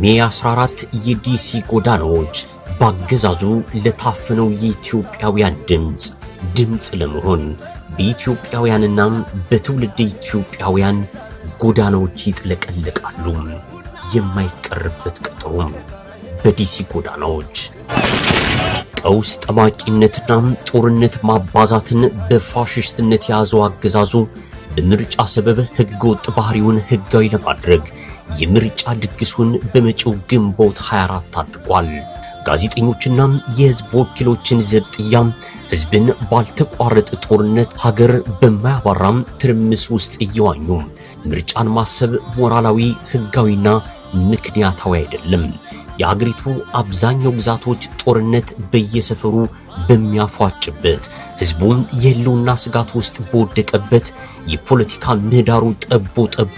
ሜይ 14 የዲሲ ጎዳናዎች በአገዛዙ ለታፈነው የኢትዮጵያውያን ድምጽ ለመሆን በኢትዮጵያውያንና በትውልደ ኢትዮጵያውያን ጎዳናዎች ይጥለቀለቃሉ። የማይቀርበት ቀጠሮ በዲሲ ጎዳናዎች ቀውስ ጠማቂነትና ጦርነት ማባዛትን በፋሽስትነት ያዘው አገዛዙ በምርጫ ሰበብ ህገወጥ ባህሪውን ህጋዊ ለማድረግ የምርጫ ድግሱን በመጪው ግንቦት 24 አድርጓል። ጋዜጠኞችና የህዝብ ወኪሎችን ዘብጥያ ህዝብን ባልተቋረጠ ጦርነት ሀገር በማያባራም ትርምስ ውስጥ እየዋኙ ምርጫን ማሰብ ሞራላዊ ህጋዊና ምክንያታዊ አይደለም። የሀገሪቱ አብዛኛው ግዛቶች ጦርነት በየሰፈሩ በሚያፏጭበት ህዝቡም የህልውና ስጋት ውስጥ በወደቀበት የፖለቲካ ምህዳሩ ጠቦ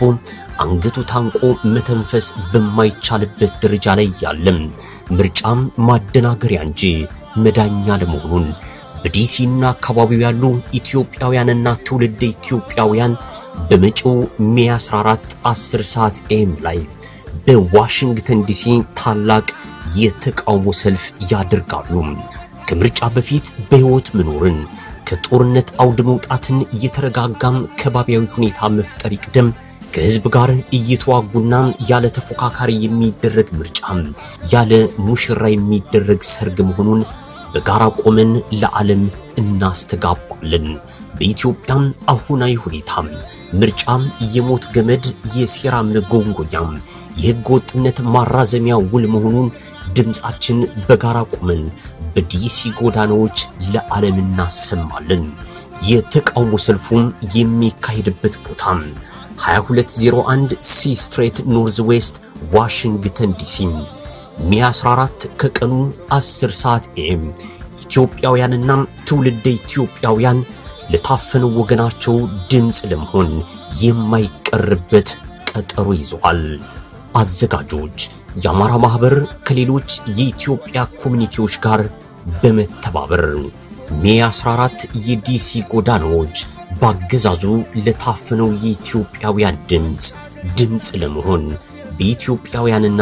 አንገቱ ታንቆ መተንፈስ በማይቻልበት ደረጃ ላይ ያለም ምርጫም ማደናገሪያ እንጂ መዳኛ ለመሆኑን በዲሲና አካባቢው ያሉ ኢትዮጵያውያንና ትውልደ ኢትዮጵያውያን በመጪው ሜይ 14 10 ሰዓት ኤም ላይ በዋሽንግተን ዲሲ ታላቅ የተቃውሞ ሰልፍ ያደርጋሉ። ከምርጫ በፊት በህይወት መኖርን ከጦርነት አውድ መውጣትን እየተረጋጋም ከባቢያዊ ሁኔታ መፍጠር ይቅደም። ከህዝብ ጋር እየተዋጉና ያለ ተፎካካሪ የሚደረግ ምርጫ ያለ ሙሽራ የሚደረግ ሰርግ መሆኑን በጋራ ቆመን ለዓለም እናስተጋባለን። በኢትዮጵያ አሁናዊ ሁኔታ ምርጫ የሞት ገመድ የሴራ መጎንጎኛ የህገ ወጥነት ማራዘሚያ ውል መሆኑን ድምጻችን በጋራ ቆመን በዲሲ ጎዳናዎች ለዓለም እናሰማለን። የተቃውሞ ሰልፉም የሚካሄድበት ቦታ 2201 ሲ ስትሬት ኖርዝ ዌስት ዋሽንግተን ዲሲ ሜይ 14 ከቀኑ 10 ሰዓት ኤም ኢትዮጵያውያንና ትውልደ ኢትዮጵያውያን ለታፈነው ወገናቸው ድምጽ ለመሆን የማይቀርበት ቀጠሮ ይዘዋል። አዘጋጆች የአማራ ማህበር ከሌሎች የኢትዮጵያ ኮሚኒቲዎች ጋር በመተባበር ሜይ 14 የዲሲ ጎዳናዎች በአገዛዙ ለታፈነው የኢትዮጵያውያን ድምጽ ለመሆን በኢትዮጵያውያንና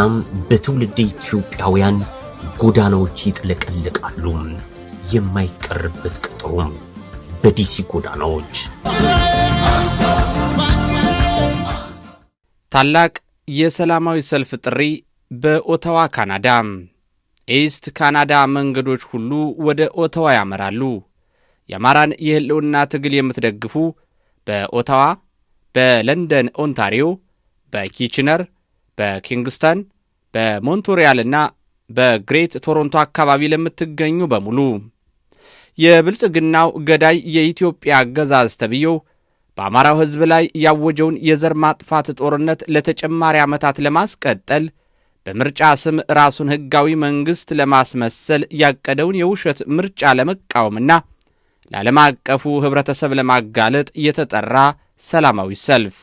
በትውልደ ኢትዮጵያውያን ጎዳናዎች ይጥለቀለቃሉ። የማይቀርበት ቀጠሮ በዲሲ ጎዳናዎች። ታላቅ የሰላማዊ ሰልፍ ጥሪ በኦታዋ ካናዳ። ኢስት ካናዳ መንገዶች ሁሉ ወደ ኦታዋ ያመራሉ። የአማራን የህልውና ትግል የምትደግፉ በኦታዋ፣ በለንደን ኦንታሪዮ፣ በኪችነር፣ በኪንግስተን፣ በሞንትሪያልና በግሬት ቶሮንቶ አካባቢ ለምትገኙ በሙሉ የብልጽግናው ገዳይ የኢትዮጵያ አገዛዝ ተብዮ በአማራው ህዝብ ላይ ያወጀውን የዘር ማጥፋት ጦርነት ለተጨማሪ ዓመታት ለማስቀጠል በምርጫ ስም ራሱን ህጋዊ መንግስት ለማስመሰል ያቀደውን የውሸት ምርጫ ለመቃወምና ለዓለም አቀፉ ህብረተሰብ ለማጋለጥ የተጠራ ሰላማዊ ሰልፍ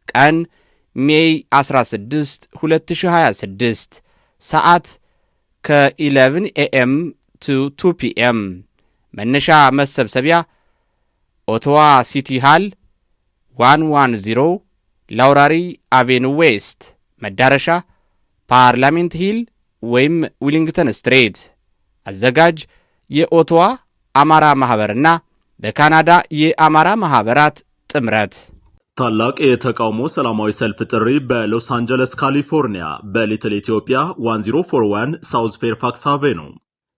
ቀን ሜይ 16 2026 ሰዓት ከ11 AM to 2 PM መነሻ መሰብሰቢያ ኦቶዋ ሲቲ ሃል 110 ላውራሪ አቬኑ ዌስት መዳረሻ ፓርላሜንት ሂል ወይም ዊሊንግተን ስትሬት። አዘጋጅ የኦቶዋ አማራ ማህበርና በካናዳ የአማራ ማህበራት ጥምረት። ታላቅ የተቃውሞ ሰላማዊ ሰልፍ ጥሪ በሎስ አንጀለስ ካሊፎርኒያ በሊትል ኢትዮጵያ 1041 ሳውዝ ፌርፋክስ አቬኑ።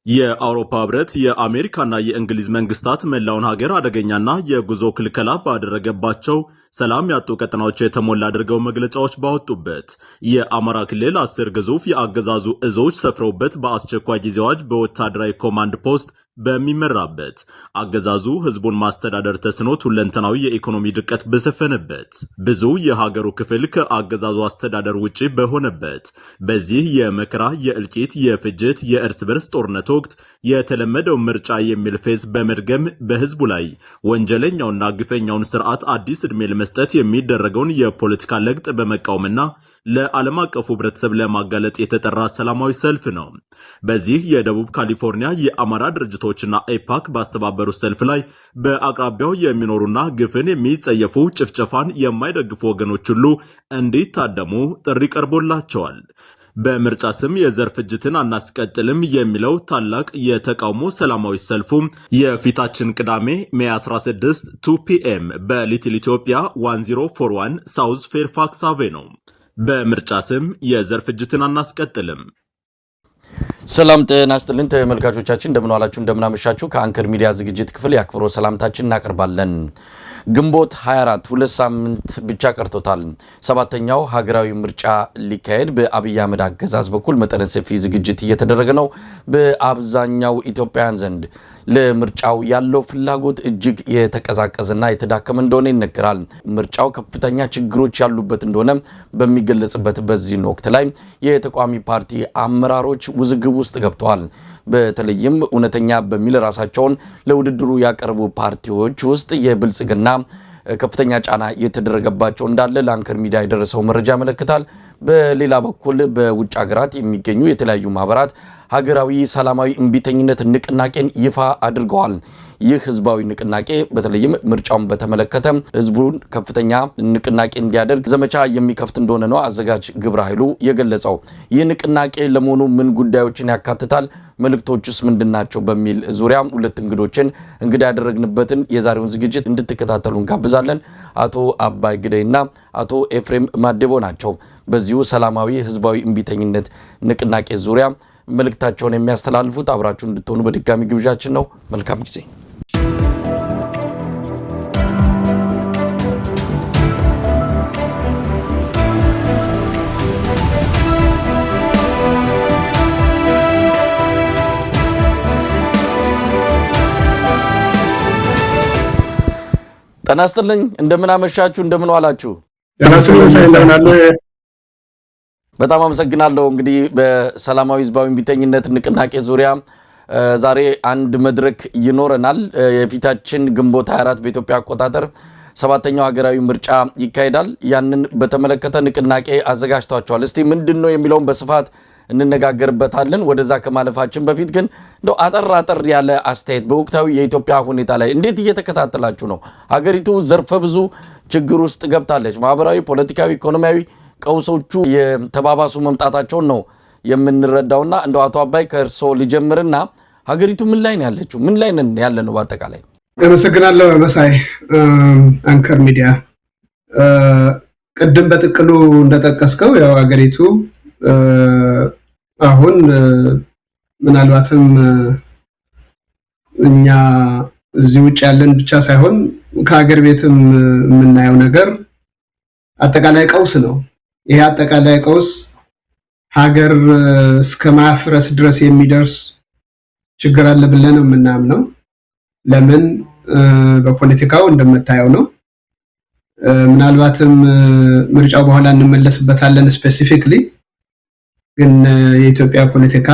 የአውሮፓ ህብረት የአሜሪካና የእንግሊዝ መንግስታት መላውን ሀገር አደገኛና የጉዞ ክልከላ ባደረገባቸው ሰላም ያጡ ቀጠናዎች የተሞላ አድርገው መግለጫዎች ባወጡበት የአማራ ክልል 10 ግዙፍ የአገዛዙ እዞች ሰፍረውበት በአስቸኳይ ጊዜ አዋጅ በወታደራዊ ኮማንድ ፖስት በሚመራበት አገዛዙ ህዝቡን ማስተዳደር ተስኖት ሁለንተናዊ የኢኮኖሚ ድቀት በሰፈነበት ብዙ የሀገሩ ክፍል ከአገዛዙ አስተዳደር ውጪ በሆነበት በዚህ የመከራ የእልቂት የፍጅት የእርስ በርስ ጦርነት ወቅት የተለመደው ምርጫ የሚል ፌዝ በመድገም በህዝቡ ላይ ወንጀለኛውና ግፈኛውን ስርዓት አዲስ እድሜ ለመስጠት የሚደረገውን የፖለቲካ ለግጥ በመቃወምና ለዓለም አቀፉ ህብረተሰብ ለማጋለጥ የተጠራ ሰላማዊ ሰልፍ ነው። በዚህ የደቡብ ካሊፎርኒያ የአማራ ድርጅቶችና ኤፓክ ባስተባበሩት ሰልፍ ላይ በአቅራቢያው የሚኖሩና ግፍን የሚጸየፉ ጭፍጨፋን የማይደግፉ ወገኖች ሁሉ እንዲታደሙ ጥሪ ቀርቦላቸዋል። በምርጫ ስም የዘር ፍጅትን አናስቀጥልም የሚለው ታላቅ የተቃውሞ ሰላማዊ ሰልፉ የፊታችን ቅዳሜ ሜይ 16 2 PM በሊትል ኢትዮጵያ 1041 ሳውዝ ፌርፋክስ አቬኑ። በምርጫ ስም የዘር ፍጅትን አናስቀጥልም። ሰላም ጤና ይስጥልን ተመልካቾቻችን፣ እንደምን ዋላችሁ እንደምን አመሻችሁ። ከአንከር ሚዲያ ዝግጅት ክፍል ያክብሮ ሰላምታችን እናቀርባለን። ግንቦት 24 2 ሳምንት ብቻ ቀርቶታል። ሰባተኛው ሀገራዊ ምርጫ ሊካሄድ በአብይ አህመድ አገዛዝ በኩል መጠነ ሰፊ ዝግጅት እየተደረገ ነው። በአብዛኛው ኢትዮጵያውያን ዘንድ ለምርጫው ያለው ፍላጎት እጅግ የተቀዛቀዘና የተዳከመ እንደሆነ ይነገራል። ምርጫው ከፍተኛ ችግሮች ያሉበት እንደሆነ በሚገለጽበት በዚህ ወቅት ላይ የተቃዋሚ ፓርቲ አመራሮች ውዝግብ ውስጥ ገብተዋል። በተለይም እውነተኛ በሚል ራሳቸውን ለውድድሩ ያቀርቡ ፓርቲዎች ውስጥ የብልጽግና ከፍተኛ ጫና የተደረገባቸው እንዳለ ለአንከር ሚዲያ የደረሰው መረጃ ያመለክታል። በሌላ በኩል በውጭ ሀገራት የሚገኙ የተለያዩ ማህበራት ሀገራዊ ሰላማዊ እምቢተኝነት ንቅናቄን ይፋ አድርገዋል። ይህ ህዝባዊ ንቅናቄ በተለይም ምርጫውን በተመለከተ ህዝቡን ከፍተኛ ንቅናቄ እንዲያደርግ ዘመቻ የሚከፍት እንደሆነ ነው አዘጋጅ ግብረ ኃይሉ የገለጸው። ይህ ንቅናቄ ለመሆኑ ምን ጉዳዮችን ያካትታል? መልእክቶቹስ ምንድናቸው? በሚል ዙሪያ ሁለት እንግዶችን እንግዳ ያደረግንበትን የዛሬውን ዝግጅት እንድትከታተሉ እንጋብዛለን። አቶ አባይ ግደይና አቶ ኤፍሬም ማዴቦ ናቸው። በዚሁ ሰላማዊ ህዝባዊ እምቢተኝነት ንቅናቄ ዙሪያ መልእክታቸውን የሚያስተላልፉት። አብራችሁ እንድትሆኑ በድጋሚ ግብዣችን ነው። መልካም ጊዜ። ጤና ይስጥልኝ። እንደምን አመሻችሁ፣ እንደምን ዋላችሁ? በጣም አመሰግናለሁ። እንግዲህ በሰላማዊ ህዝባዊ እምቢተኝነት ንቅናቄ ዙሪያ ዛሬ አንድ መድረክ ይኖረናል። የፊታችን ግንቦት 24 በኢትዮጵያ አቆጣጠር ሰባተኛው ሀገራዊ ምርጫ ይካሄዳል። ያንን በተመለከተ ንቅናቄ አዘጋጅቷቸዋል። እስቲ ምንድነው የሚለውን በስፋት እንነጋገርበታለን። ወደዛ ከማለፋችን በፊት ግን እንደው አጠር ያለ አስተያየት በወቅታዊ የኢትዮጵያ ሁኔታ ላይ እንዴት እየተከታተላችሁ ነው? ሀገሪቱ ዘርፈ ብዙ ችግር ውስጥ ገብታለች። ማህበራዊ፣ ፖለቲካዊ፣ ኢኮኖሚያዊ ቀውሶቹ የተባባሱ መምጣታቸውን ነው የምንረዳውና እንደው አቶ አባይ ከእርሶ ልጀምርና ሀገሪቱ ምን ላይ ነው ያለችው? ምን ላይ ነን ያለ ነው በአጠቃላይ? አመሰግናለሁ መሳይ። አንከር ሚዲያ ቅድም በጥቅሉ እንደጠቀስከው ያው ሀገሪቱ አሁን ምናልባትም እኛ እዚህ ውጭ ያለን ብቻ ሳይሆን ከሀገር ቤትም የምናየው ነገር አጠቃላይ ቀውስ ነው። ይሄ አጠቃላይ ቀውስ ሀገር እስከ ማፍረስ ድረስ የሚደርስ ችግር አለ ብለን ነው የምናምነው። ለምን? በፖለቲካው እንደምታየው ነው። ምናልባትም ምርጫው በኋላ እንመለስበታለን ስፔሲፊክሊ። ግን የኢትዮጵያ ፖለቲካ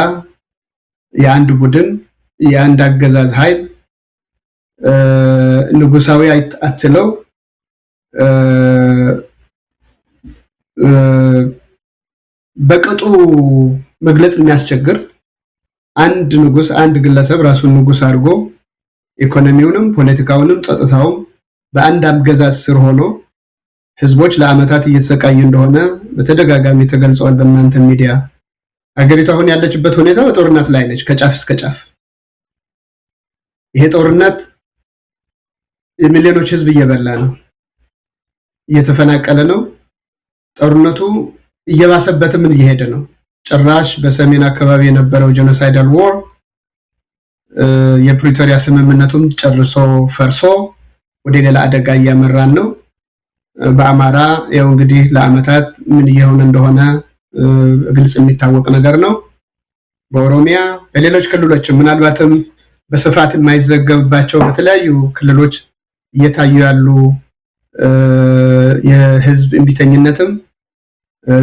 የአንድ ቡድን የአንድ አገዛዝ ኃይል ንጉሳዊ አትለው በቅጡ መግለጽ የሚያስቸግር አንድ ንጉስ አንድ ግለሰብ ራሱን ንጉስ አድርጎ ኢኮኖሚውንም ፖለቲካውንም ጸጥታውም በአንድ አገዛዝ ስር ሆኖ ህዝቦች ለአመታት እየተሰቃዩ እንደሆነ በተደጋጋሚ ተገልጿል በእናንተ ሚዲያ። ሀገሪቱ አሁን ያለችበት ሁኔታ በጦርነት ላይ ነች ከጫፍ እስከ ጫፍ። ይሄ ጦርነት የሚሊዮኖች ህዝብ እየበላ ነው፣ እየተፈናቀለ ነው። ጦርነቱ እየባሰበትም እየሄደ ነው። ጭራሽ በሰሜን አካባቢ የነበረው ጄኖሳይዳል ዋር የፕሪቶሪያ ስምምነቱም ጨርሶ ፈርሶ ወደ ሌላ አደጋ እያመራን ነው። በአማራ ያው እንግዲህ ለአመታት ምን እየሆነ እንደሆነ ግልጽ የሚታወቅ ነገር ነው። በኦሮሚያ በሌሎች ክልሎች ምናልባትም በስፋት የማይዘገብባቸው በተለያዩ ክልሎች እየታዩ ያሉ የህዝብ እንቢተኝነትም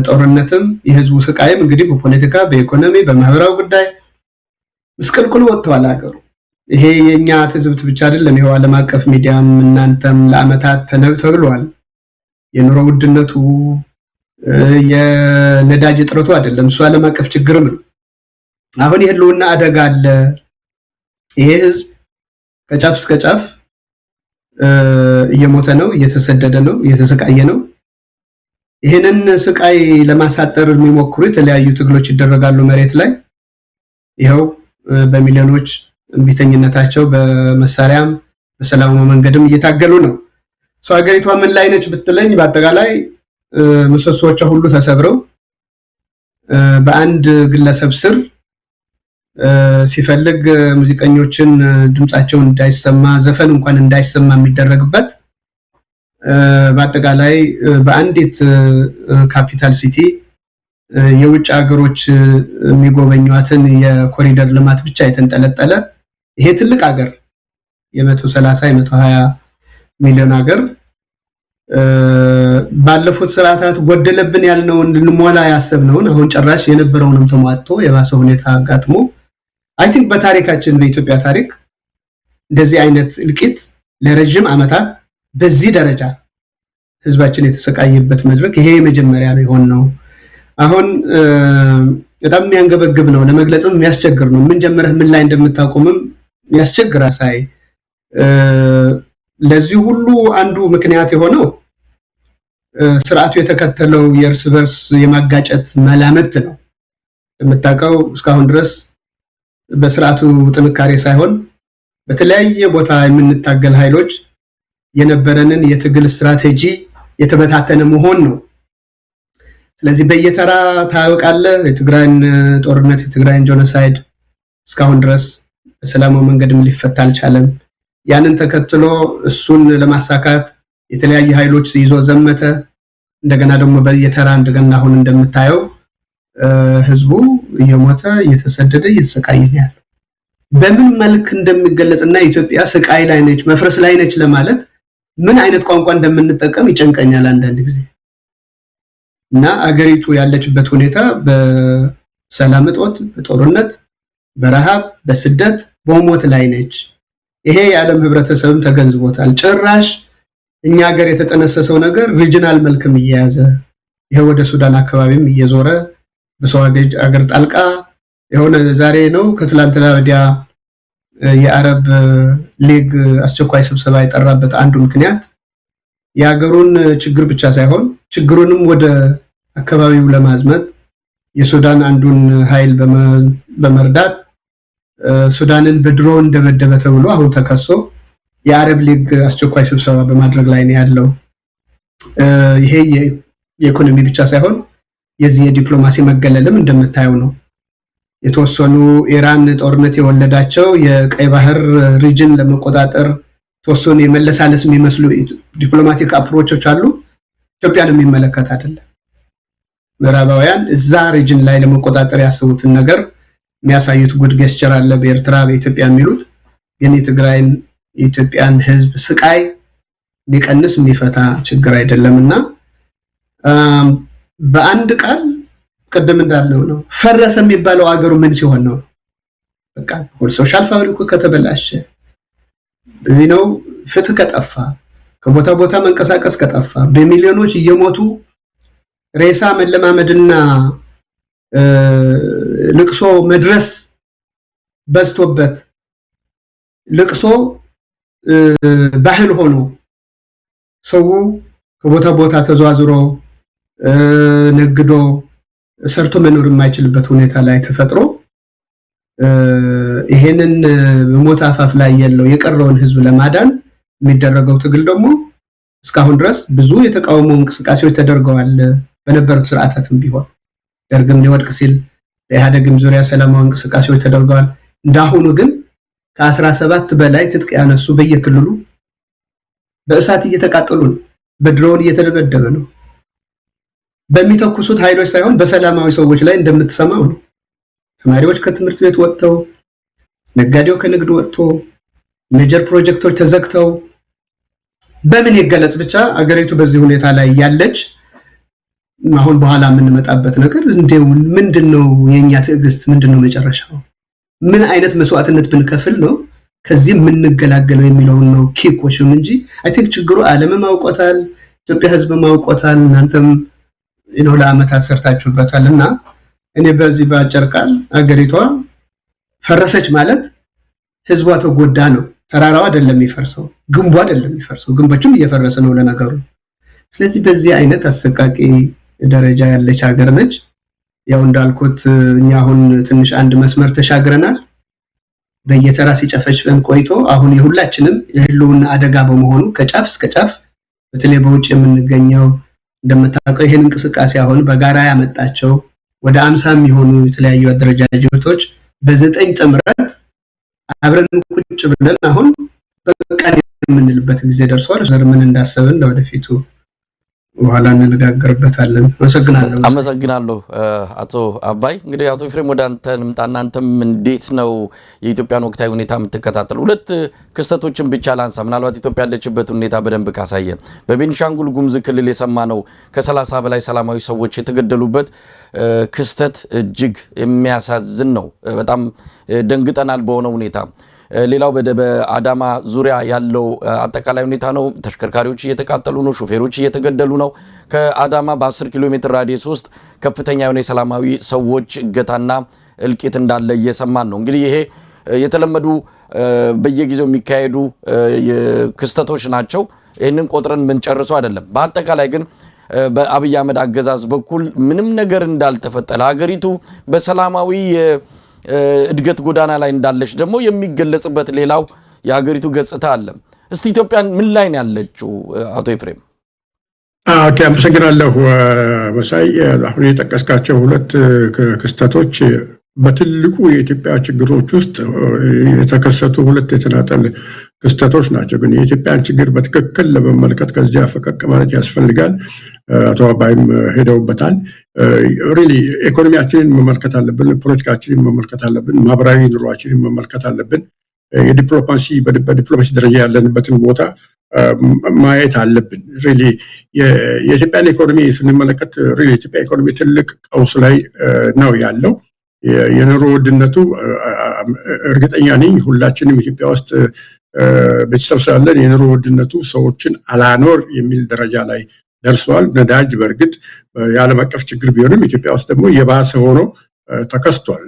ጦርነትም የህዝቡ ስቃይም እንግዲህ በፖለቲካ በኢኮኖሚ በማህበራዊ ጉዳይ ምስቅልቅሉ ወጥቷል አገሩ። ይሄ የኛ ትዝብት ብቻ አይደለም። ይሄው ዓለም አቀፍ ሚዲያም እናንተም ለአመታት ተብሏል። የኑሮ ውድነቱ የነዳጅ እጥረቱ አይደለም፣ እሱ ዓለም አቀፍ ችግርም ነው። አሁን የህልውና አደጋ አለ። ይሄ ህዝብ ከጫፍ እስከ ጫፍ እየሞተ ነው፣ እየተሰደደ ነው፣ እየተሰቃየ ነው። ይሄንን ስቃይ ለማሳጠር የሚሞክሩ የተለያዩ ትግሎች ይደረጋሉ መሬት ላይ። ይሄው በሚሊዮኖች እንቢተኝነታቸው በመሳሪያም በሰላማዊ መንገድም እየታገሉ ነው። ሀገሪቷ ምን ላይ ነች ብትለኝ በአጠቃላይ ምሰሶቿ ሁሉ ተሰብረው በአንድ ግለሰብ ስር ሲፈልግ ሙዚቀኞችን ድምጻቸው እንዳይሰማ ዘፈን እንኳን እንዳይሰማ የሚደረግበት በአጠቃላይ በአንዲት ካፒታል ሲቲ የውጭ ሀገሮች የሚጎበኙዋትን የኮሪደር ልማት ብቻ የተንጠለጠለ ይሄ ትልቅ ሀገር የ130 የ120 ሚሊዮን ሀገር ባለፉት ስርዓታት ጎደለብን ያልነውን ልንሞላ ያሰብነውን አሁን ጭራሽ የነበረውንም ተሟጦ የባሰ ሁኔታ አጋጥሞ አይ ቲንክ በታሪካችን በኢትዮጵያ ታሪክ እንደዚህ አይነት እልቂት ለረጅም ዓመታት በዚህ ደረጃ ህዝባችን የተሰቃየበት መድረክ ይሄ መጀመሪያ ነው የሆነው። አሁን በጣም የሚያንገበግብ ነው፣ ለመግለጽም የሚያስቸግር ነው። ምን ጀመረህ ምን ላይ እንደምታቆምም ያስቸግራል ሳይ ለዚህ ሁሉ አንዱ ምክንያት የሆነው ስርዓቱ የተከተለው የእርስ በርስ የማጋጨት መላመት ነው። የምታውቀው እስካሁን ድረስ በስርዓቱ ጥንካሬ ሳይሆን በተለያየ ቦታ የምንታገል ኃይሎች የነበረንን የትግል ስትራቴጂ የተበታተነ መሆን ነው። ስለዚህ በየተራ ታውቃለህ የትግራይን ጦርነት የትግራይን ጄኖሳይድ እስካሁን ድረስ በሰላማዊ መንገድም ሊፈታ አልቻለም። ያንን ተከትሎ እሱን ለማሳካት የተለያየ ኃይሎች ይዞ ዘመተ። እንደገና ደግሞ በየተራ እንደገና አሁን እንደምታየው ህዝቡ እየሞተ እየተሰደደ እየተሰቃየ ነው ያለው። በምን መልክ እንደሚገለጽና ኢትዮጵያ ስቃይ ላይ ነች መፍረስ ላይ ነች ለማለት ምን አይነት ቋንቋ እንደምንጠቀም ይጨንቀኛል አንዳንድ ጊዜ። እና አገሪቱ ያለችበት ሁኔታ በሰላም እጦት፣ በጦርነት፣ በረሃብ፣ በስደት፣ በሞት ላይ ነች። ይሄ የዓለም ህብረተሰብም ተገንዝቦታል። ጭራሽ እኛ ሀገር የተጠነሰሰው ነገር ሪጂናል መልክም እየያዘ ይሄ ወደ ሱዳን አካባቢም እየዞረ በሰው ሀገር ጣልቃ የሆነ ዛሬ ነው ከትላንትና ወዲያ የአረብ ሊግ አስቸኳይ ስብሰባ የጠራበት አንዱ ምክንያት የሀገሩን ችግር ብቻ ሳይሆን ችግሩንም ወደ አካባቢው ለማዝመት የሱዳን አንዱን ኃይል በመርዳት ሱዳንን በድሮን እንደበደበ ተብሎ አሁን ተከሶ የአረብ ሊግ አስቸኳይ ስብሰባ በማድረግ ላይ ነው ያለው። ይሄ የኢኮኖሚ ብቻ ሳይሆን የዚህ የዲፕሎማሲ መገለልም እንደምታየው ነው። የተወሰኑ ኢራን ጦርነት የወለዳቸው የቀይ ባህር ሪጅን ለመቆጣጠር ተወሰኑ የመለሳለስ የሚመስሉ ዲፕሎማቲክ አፕሮቾች አሉ። ኢትዮጵያን የሚመለከት አይደለም። ምዕራባውያን እዛ ሪጅን ላይ ለመቆጣጠር ያሰቡትን ነገር የሚያሳዩት ጉድ ጌስቸር አለ በኤርትራ በኢትዮጵያ የሚሉት ግን የኢትዮጵያን ህዝብ ስቃይ የሚቀንስ የሚፈታ ችግር አይደለምና በአንድ ቃል ቀደም እንዳልነው ነው ፈረሰ የሚባለው አገሩ ምን ሲሆን ነው? በቃ ሁሉ ሶሻል ፋብሪኩ ከተበላሸ ነው ፍትህ ከጠፋ ከቦታ ቦታ መንቀሳቀስ ከጠፋ በሚሊዮኖች እየሞቱ ሬሳ መለማመድና ልቅሶ መድረስ በዝቶበት ልቅሶ ባህል ሆኖ ሰው ከቦታ ቦታ ተዟዙሮ ነግዶ ሰርቶ መኖር የማይችልበት ሁኔታ ላይ ተፈጥሮ ይሄንን በሞት አፋፍ ላይ ያለው የቀረውን ህዝብ ለማዳን የሚደረገው ትግል ደግሞ እስካሁን ድረስ ብዙ የተቃውሞ እንቅስቃሴዎች ተደርገዋል። በነበሩት ስርዓታትም ቢሆን ደርግም ሊወድቅ ሲል በኢህአዴግም ዙሪያ ሰላማዊ እንቅስቃሴዎች ተደርገዋል። እንዳሁኑ ግን ከ17 በላይ ትጥቅ ያነሱ በየክልሉ በእሳት እየተቃጠሉ ነው፣ በድሮን እየተደበደበ ነው። በሚተኩሱት ኃይሎች ሳይሆን በሰላማዊ ሰዎች ላይ እንደምትሰማው ነው። ተማሪዎች ከትምህርት ቤት ወጥተው ነጋዴው ከንግድ ወጥቶ ሜጀር ፕሮጀክቶች ተዘግተው በምን ይገለጽ ብቻ አገሪቱ በዚህ ሁኔታ ላይ ያለች አሁን በኋላ የምንመጣበት ነገር እንደው ምንድነው የኛ ትዕግስት ምንድነው መጨረሻው ምን አይነት መስዋዕትነት ብንከፍል ነው ከዚህ የምንገላገለው የሚለው ነው ኪኮሽም እንጂ አይ ቲንክ ችግሩ ዓለምም አውቆታል ኢትዮጵያ ህዝብም አውቆታል እናንተም ለዓመታት ሰርታችሁበታልና እኔ በዚህ ባጨርቃል አገሪቷ ፈረሰች ማለት ህዝቧ ተጎዳ ነው ተራራው አይደለም ይፈርሰው ግንቡ አይደለም ይፈርሰው ግንቦችም እየፈረሰ ነው ለነገሩ ስለዚህ በዚህ አይነት አሰቃቂ ደረጃ ያለች ሀገር ነች ያው እንዳልኩት እኛ አሁን ትንሽ አንድ መስመር ተሻግረናል በየተራ ሲጨፈጭፈን ቆይቶ አሁን የሁላችንም የህልውና አደጋ በመሆኑ ከጫፍ እስከ ጫፍ በተለይ በውጭ የምንገኘው እንደምታውቀው ይሄን እንቅስቃሴ አሁን በጋራ ያመጣቸው ወደ 50 የሚሆኑ የተለያዩ አደረጃጀቶች በ9 ጥምረት አብረን ቁጭ ብለን አሁን በቃን የምንልበት ጊዜ ደርሷል ዘር ምን እንዳሰብን ለወደፊቱ በኋላ እንነጋገርበታለን አመሰግናለሁ አቶ አባይ እንግዲህ አቶ ኤፍሬም ወደ አንተ እንምጣና አንተም እንዴት ነው የኢትዮጵያን ወቅታዊ ሁኔታ የምትከታተሉ ሁለት ክስተቶችን ብቻ ላንሳ ምናልባት ኢትዮጵያ ያለችበት ሁኔታ በደንብ ካሳየ በቤኒሻንጉል ጉሙዝ ክልል የሰማነው ከ30 በላይ ሰላማዊ ሰዎች የተገደሉበት ክስተት እጅግ የሚያሳዝን ነው በጣም ደንግጠናል በሆነ ሁኔታ ሌላው በአዳማ ዙሪያ ያለው አጠቃላይ ሁኔታ ነው ተሽከርካሪዎች እየተቃጠሉ ነው ሹፌሮች እየተገደሉ ነው ከአዳማ በ10 ኪሎ ሜትር ራዲየስ ውስጥ ከፍተኛ የሆነ ሰላማዊ ሰዎች እገታና እልቂት እንዳለ እየሰማን ነው እንግዲህ ይሄ የተለመዱ በየጊዜው የሚካሄዱ ክስተቶች ናቸው ይሄንን ቆጥረን ምን ጨርሰው አይደለም በአጠቃላይ ግን በአብይ አህመድ አገዛዝ በኩል ምንም ነገር እንዳልተፈጠረ ሀገሪቱ በሰላማዊ እድገት ጎዳና ላይ እንዳለች ደግሞ የሚገለጽበት ሌላው የሀገሪቱ ገጽታ አለ እስቲ ኢትዮጵያን ምን ላይ ነው ያለችው አቶ ኤፍሬም ኦኬ አመሰግናለሁ መሳይ አሁን የጠቀስካቸው ሁለት ክስተቶች በትልቁ የኢትዮጵያ ችግሮች ውስጥ የተከሰቱ ሁለት የተናጠል ክስተቶች ናቸው ግን የኢትዮጵያን ችግር በትክክል ለመመልከት ከዚያ ፈቀቅ ማለት ያስፈልጋል አቶ አባይም ሄደውበታል ሪሊ ኢኮኖሚያችንን መመልከት አለብን ፖለቲካችንን መመልከት አለብን ማህበራዊ ኑሯችንን መመልከት አለብን በዲፕሎማሲ ደረጃ ያለንበትን ቦታ ማየት አለብን ሪሊ የኢትዮጵያን ኢኮኖሚ ስንመለከት ሪሊ የኢትዮጵያ ኢኮኖሚ ትልቅ ቀውስ ላይ ነው ያለው የኑሮ ውድነቱ እርግጠኛ ነኝ ሁላችንም ኢትዮጵያ ውስጥ ቤተሰብ ስላለን የኑሮ ውድነቱ ሰዎችን አላኖር የሚል ደረጃ ላይ ደርሷል ነዳጅ በርግጥ የዓለም አቀፍ ችግር ቢሆንም ኢትዮጵያ ውስጥ ደግሞ የባሰ ሆኖ ተከስቷል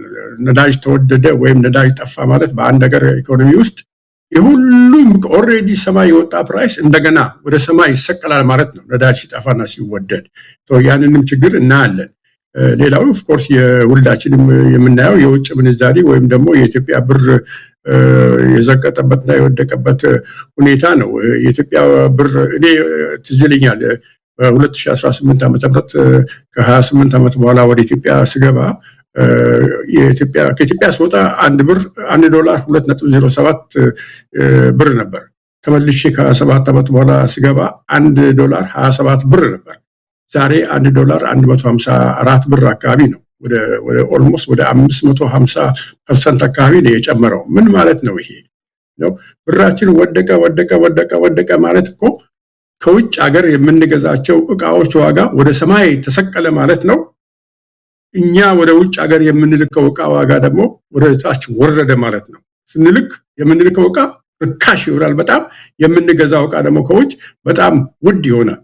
ነዳጅ ተወደደ ወይም ነዳጅ ጠፋ ማለት በአንድ ሀገር ኢኮኖሚ ውስጥ የሁሉም ኦሬዲ ሰማይ የወጣ ፕራይስ እንደገና ወደ ሰማይ ይሰቀላል ማለት ነው ነዳጅ ሲጠፋና ሲወደድ ያንንም ችግር እናያለን ሌላው ኦፍ ኮርስ የሁላችንም የምናየው የውጭ ምንዛሪ ወይም ደግሞ የኢትዮጵያ ብር የዘቀጠበትና የወደቀበት ሁኔታ ነው የኢትዮጵያ ብር እኔ ትዝ ይለኛል በ2018 ዓ.ም ከ28 ዓመት በኋላ ወደ ኢትዮጵያ ስገባ ከኢትዮጵያ ስወጣ $1 $2.07 ብር ነበር ተመልሼ ከ7 ዓመት በኋላ ስገባ $1 27 ብር ነበር ዛሬ $1 154 ብር አካባቢ ነው ወደ ኦልሞስት ወደ 550% አካባቢ ነው የጨመረው ምን ማለት ነው ይሄ ነው ብራችን ወደቀ ማለት እኮ ከውጭ ሀገር የምንገዛቸው ዕቃዎች ዋጋ ወደ ሰማይ ተሰቀለ ማለት ነው እኛ ወደ ውጭ ሀገር የምንልከው ዕቃ ዋጋ ደግሞ ወደ ታች ወረደ ማለት ነው ስንልክ የምንልከው ዕቃ ርካሽ ይሆናል በጣም የምንገዛው ዕቃ ደግሞ ከውጭ በጣም ውድ ይሆናል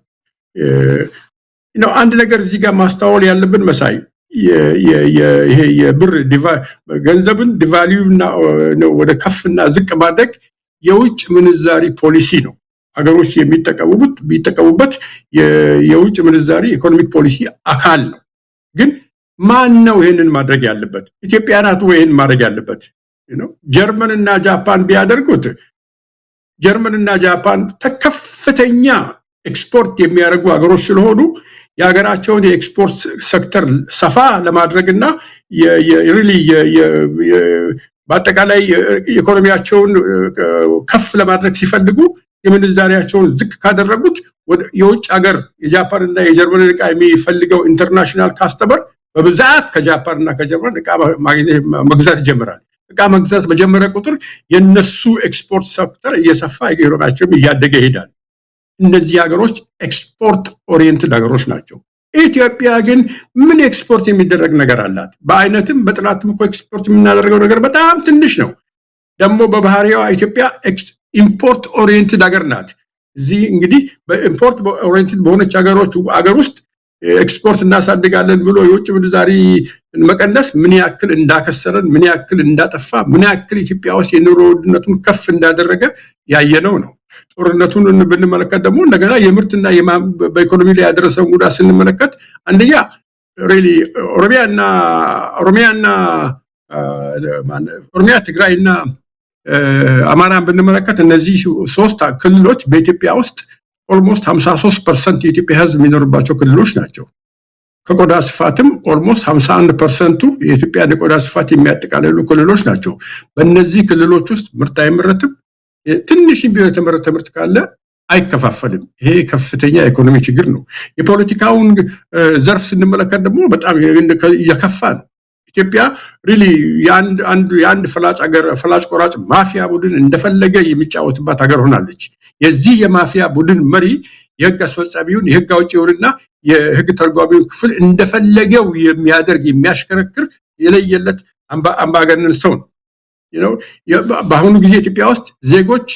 ነው አንድ ነገር እዚህ ጋር ማስተዋል ያለብን መሳይ ይሄ የብር ገንዘብን ዲቫልዩና ወደ ከፍና ዝቅ ማድረግ የውጭ ምንዛሪ ፖሊሲ ነው ሀገሮች የሚጠቀሙበት የውጭ ምንዛሪ ኢኮኖሚክ ፖሊሲ አካል ነው ግን ማን ነው ይሄንን ማድረግ ያለበት ኢትዮጵያ ናት ወይ ይሄን ማድረግ ያለበት ጀርመንና ጃፓን ቢያደርጉት ጀርመንና ጃፓን ተከፍተኛ ኤክስፖርት የሚያደርጉ ሀገሮች ስለሆኑ የሀገራቸውን የኤክስፖርት ሴክተር ሰፋ ለማድረግና የሪሊ በአጠቃላይ ኢኮኖሚያቸውን ከፍ ለማድረግ ሲፈልጉ የምንዛሪያቸውን ዝቅ ካደረጉት የውጭ ሀገር የጃፓንና የጀርመን ዕቃ የሚፈልገው ኢንተርናሽናል ካስተመር በብዛት ከጃፓንና ከጀርመን ዕቃ መግዛት ይጀምራል ዕቃ መግዛት በጀመረ ቁጥር የነሱ ኤክስፖርት ሴክተር እየሰፋ ኢኮኖሚያቸው እያደገ ይሄዳል። እነዚህ ሀገሮች ኤክስፖርት ኦሪየንትድ ሀገሮች ናቸው። ኢትዮጵያ ግን ምን ኤክስፖርት የሚደረግ ነገር አላት? በአይነትም በጥራትም እኮ ኤክስፖርት የምናደርገው ነገር በጣም ትንሽ ነው። ደግሞ በባህሪዋ ኢትዮጵያ ኢምፖርት ኦሪየንትድ ሀገር ናት። እዚህ እንግዲህ በኢምፖርት ኦሪየንትድ በሆነች ሀገር ውስጥ ኤክስፖርት እናሳድጋለን ብሎ የውጭ ምንዛሪ መቀነስ ምን ያክል እንዳከሰረን፣ ምን ያክል እንዳጠፋ፣ ምን ያክል ኢትዮጵያ ውስጥ የኑሮ ውድነቱን ከፍ እንዳደረገ ያየነው ነው። ጦርነቱን ብንመለከት ደግሞ እንደገና የምርትና በኢኮኖሚ ላይ ያደረሰውን ጉዳት ስንመለከት አንደኛ ሪሊ ኦሮሚያ፣ ትግራይና አማራን ብንመለከት እነዚህ ሶስት ክልሎች በኢትዮጵያ ውስጥ ኦልሞስት 53% የኢትዮጵያ ሕዝብ የሚኖርባቸው ክልሎች ናቸው። ከቆዳ ስፋትም ኦልሞስት 51% የኢትዮጵያን የቆዳ ስፋት የሚያጠቃልሉ ክልሎች ናቸው። በእነዚህ ክልሎች ውስጥ ምርት አይመረትም። ትንሽ ቢሆን የተመረተ ምርት ካለ አይከፋፈልም። ይሄ ከፍተኛ ኢኮኖሚ ችግር ነው። የፖለቲካውን ዘርፍ ስንመለከት ደግሞ በጣም እየከፋ ነው። ኢትዮጵያ ሪሊ የአንድ ፈላጭ ቆራጭ ማፊያ ቡድን እንደፈለገ የሚጫወትባት ሀገር ሆናለች። የዚህ የማፊያ ቡድን መሪ የህግ አስፈጻሚውን፣ የህግ አውጪውንና የህግ ተርጓሚውን ክፍል እንደፈለገው የሚያሽከረክር የለየለት አምባገነን ሰው ነው። በአሁኑ ጊዜ ኢትዮጵያ ውስጥ ዜጎች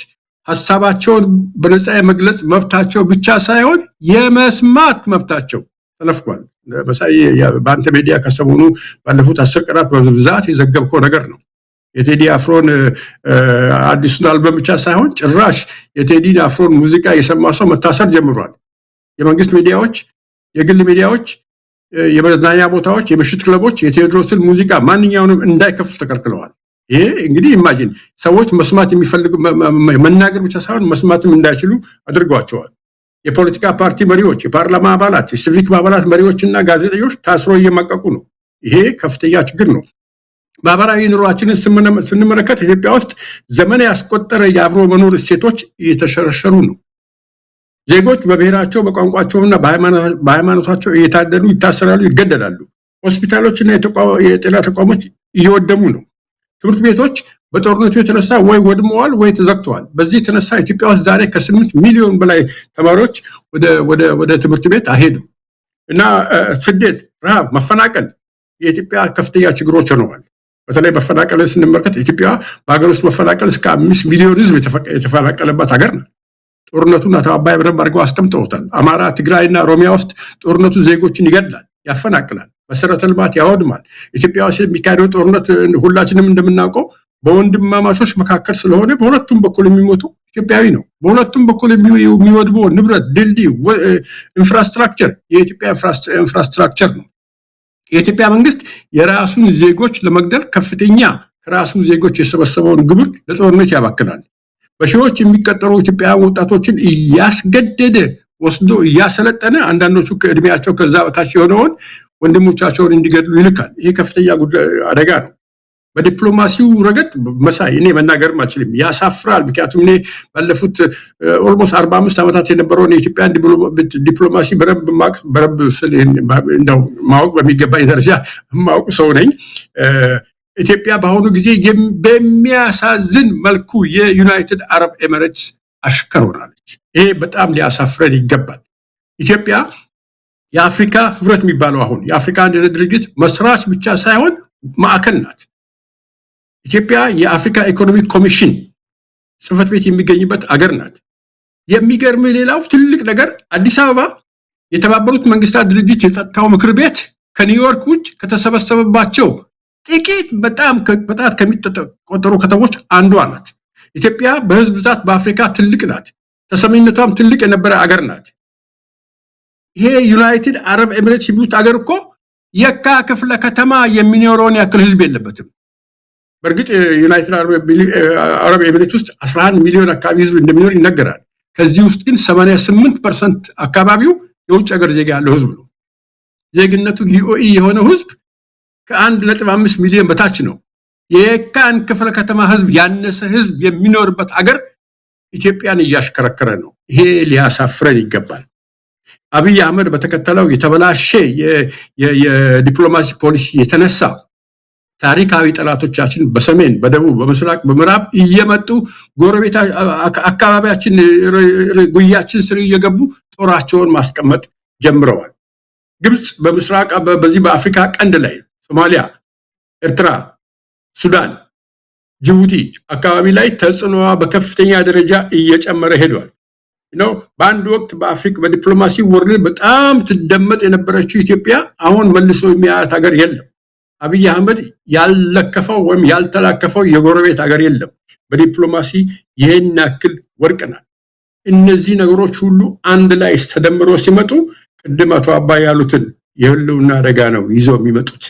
ሀሳባቸውን በነፃ የመግለጽ መብታቸው ብቻ ሳይሆን የመስማት መብታቸው ተነፍቋል። መሳይ በአንተ ሚዲያ ከሰሞኑ ባለፉት 10 ቀናት በብዛት የዘገብከው ነገር ነው። የቴዲ አፍሮን አዲሱን አልበም ብቻ ሳይሆን ጭራሽ የቴዲ አፍሮን ሙዚቃ የሰማ ሰው መታሰር ጀምሯል። የመንግስት ሚዲያዎች፣ የግል ሚዲያዎች፣ የመዝናኛ ቦታዎች፣ የምሽት ክለቦች የቴዎድሮስን ሙዚቃ ማንኛውንም እንዳይከፍቱ ተከልክለዋል። ይሄ እንግዲህ ኢማጂን ሰዎች መስማት የሚፈልጉ መናገር ብቻ ሳይሆን መስማትም እንዳይችሉ አድርጓቸዋል። የፖለቲካ ፓርቲ መሪዎች፣ የፓርላማ አባላት፣ የሲቪክ አባላት መሪዎችና ጋዜጠኞች ታስሮ እየማቀቁ ነው። ይሄ ከፍተኛ ችግር ነው። ማህበራዊ ኑሯችንን ስንመለከት ኢትዮጵያ ውስጥ ዘመን ያስቆጠረ የአብሮ መኖር እሴቶች እየተሸረሸሩ ነው። ዜጎች በብሔራቸው፣ በቋንቋቸውና በሃይማኖታቸው እየታደሉ ይታሰራሉ፣ ይገደላሉ። ሆስፒታሎችና የጤና ተቋሞች እየወደሙ ነው። ትምህርት ቤቶች በጦርነቱ የተነሳ ወይ ወድመዋል ወይ ተዘግተዋል። በዚህ የተነሳ ኢትዮጵያ ውስጥ ዛሬ ከ8 ሚሊዮን በላይ ተማሪዎች ወደ ትምህርት ቤት አይሄዱም እና ስደት፣ ረሃብ፣ መፈናቀል የኢትዮጵያ ከፍተኛ ችግሮች ሆነዋል። በተለይ መፈናቀል ስንመለከት ኢትዮጵያ በሀገር ውስጥ መፈናቀል እስከ 5 ሚሊዮን ህዝብ የተፈናቀለባት ሀገር ነው። ጦርነቱን አቶ አባይ በደንብ አድርገው አስቀምጠውታል። አማራ፣ ትግራይና ኦሮሚያ ውስጥ ጦርነቱ ዜጎችን ይገድላል፣ ያፈናቅላል፣ መሰረተ ልማት ያወድማል። ኢትዮጵያ ውስጥ የሚካሄደው ጦርነት ሁላችንም እንደምናውቀው በወንድማማቾች መካከል ስለሆነ በሁለቱም በኩል የሚሞቱ ኢትዮጵያዊ ነው። በሁለቱም በኩል የሚወድመው ንብረት፣ ድልድይ፣ ኢንፍራስትራክቸር የኢትዮጵያ ኢንፍራስትራክቸር ነው። የኢትዮጵያ መንግስት የራሱን ዜጎች ለመግደል ከፍተኛ ከራሱ ዜጎች የሰበሰበውን ግብር ለጦርነት ያባክናል። በሺዎች የሚቀጠሩ ኢትዮጵያውያን ወጣቶችን እያስገደደ ወስዶ እያሰለጠነ አንዳንዶቹ ከእድሜያቸው ከዛ በታች የሆነውን ወንድሞቻቸውን እንዲገድሉ ይልካል። ይሄ ከፍተኛ አደጋ ነው። በዲፕሎማሲው ረገድ መሳይ እኔ መናገርም አልችልም፣ ያሳፍራል። ምክንያቱም እኔ ባለፉት ኦልሞስት 45 ዓመታት የነበረውን የኢትዮጵያን ዲፕሎማሲ በረብ ማወቅ በሚገባኝ ደረጃ ማወቅ ሰው ነኝ። ኢትዮጵያ በአሁኑ ጊዜ በሚያሳዝን መልኩ የዩናይትድ አረብ ኤሚሬትስ አሽከር ሆናለች። ይሄ በጣም ሊያሳፍረን ይገባል። ኢትዮጵያ የአፍሪካ ህብረት የሚባለው አሁን የአፍሪካ አንድነት ድርጅት መስራች ብቻ ሳይሆን ማዕከል ናት። ኢትዮጵያ የአፍሪካ ኢኮኖሚክ ኮሚሽን ጽህፈት ቤት የሚገኝበት አገር ናት። የሚገርም ሌላው ትልቅ ነገር አዲስ አበባ የተባበሩት መንግስታት ድርጅት የጸጥታው ምክር ቤት ከኒውዮርክ ውጭ ከተሰበሰበባቸው ጥቂት በጣም በጣት ከሚቆጠሩ ከተሞች አንዷ ናት። ኢትዮጵያ በህዝብ ብዛት በአፍሪካ ትልቅ ናት። ተሰሚነቷም ትልቅ የነበረ አገር ናት። ይሄ ዩናይትድ አረብ ኤሚሬትስ የሚሉት አገር እኮ የካ ክፍለ ከተማ የሚኖረውን ያክል ህዝብ የለበትም። በእርግጥ ዩናይትድ አረብ ኤሚሬትስ ውስጥ 11 ሚሊዮን አካባቢ ህዝብ እንደሚኖር ይነገራል። ከዚህ ውስጥ ግን 88% አካባቢው የውጭ ሀገር ዜጋ ያለው ህዝብ ነው። ዜግነቱ ዩኤኢ የሆነው ህዝብ ከ1.5 ሚሊዮን በታች ነው። የካን ክፍለ ከተማ ህዝብ ያነሰ ህዝብ የሚኖርበት አገር ኢትዮጵያን እያሽከረከረ ነው። ይሄ ሊያሳፍረን ይገባል። አብይ አህመድ በተከተለው የተበላሸ የዲፕሎማሲ ፖሊሲ የተነሳ ታሪካዊ ጠላቶቻችን በሰሜን፣ በደቡብ፣ በምስራቅ፣ በምዕራብ እየመጡ ጎረቤት አካባቢያችን ጉያችን ስር እየገቡ ጦራቸውን ማስቀመጥ ጀምረዋል። ግብጽ በምስራቅ በዚህ በአፍሪካ ቀንድ ላይ ሶማሊያ፣ ኤርትራ፣ ሱዳን፣ ጅቡቲ አካባቢ ላይ ተጽዕኖዋ በከፍተኛ ደረጃ እየጨመረ ሄዷል። ነው በአንድ ወቅት በአፍሪካ በዲፕሎማሲ ወርልድ በጣም ትደመጥ የነበረችው ኢትዮጵያ አሁን መልሶ የሚያያት ሀገር የለም። አብይ አህመድ ያልለከፈው ወይም ያልተላከፈው የጎረቤት ሀገር የለም። በዲፕሎማሲ ይሄን ያክል ወርቅናል። እነዚህ ነገሮች ሁሉ አንድ ላይ ተደምሮ ሲመጡ ቅድም አቶ አባይ ያሉትን የህልውና አደጋ ነው ይዘው የሚመጡት።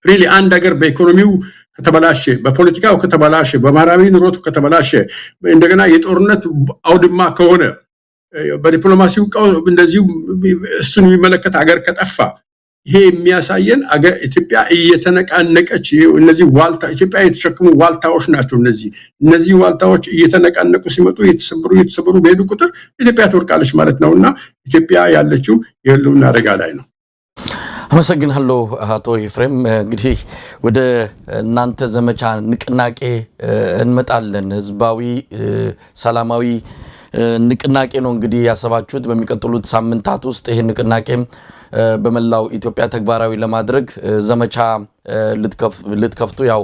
ሪሊ አንድ ሀገር በኢኮኖሚው ከተበላሸ፣ በፖለቲካው ከተበላሸ፣ በማህበራዊ ኑሮቱ ከተበላሸ፣ እንደገና የጦርነት አውድማ ከሆነ፣ በዲፕሎማሲው እንደዚሁ እሱን የሚመለከት ሀገር ከጠፋ ይሄ የሚያሳየን ኢትዮጵያ እየተነቃነቀች እነዚህ ዋልታ ኢትዮጵያ የተሸከሙ ዋልታዎች ናቸው። እነዚህ ዋልታዎች እየተነቃነቁ ሲመጡ እየተሰበሩ በሄዱ ቁጥር ኢትዮጵያ ትወርቃለች ማለት ነውና ኢትዮጵያ ያለችው የህልውና አደጋ ላይ ነው። አመሰግናለሁ አቶ ኤፍሬም። እንግዲህ ወደ እናንተ ዘመቻ ንቅናቄ እንመጣለን። ህዝባዊ ሰላማዊ ንቅናቄ ነው እንግዲህ ያሰባችሁት በሚቀጥሉት ሳምንታት ውስጥ ይሄን ንቅናቄ በመላው ኢትዮጵያ ተግባራዊ ለማድረግ ዘመቻ ልትከፍቱ ያው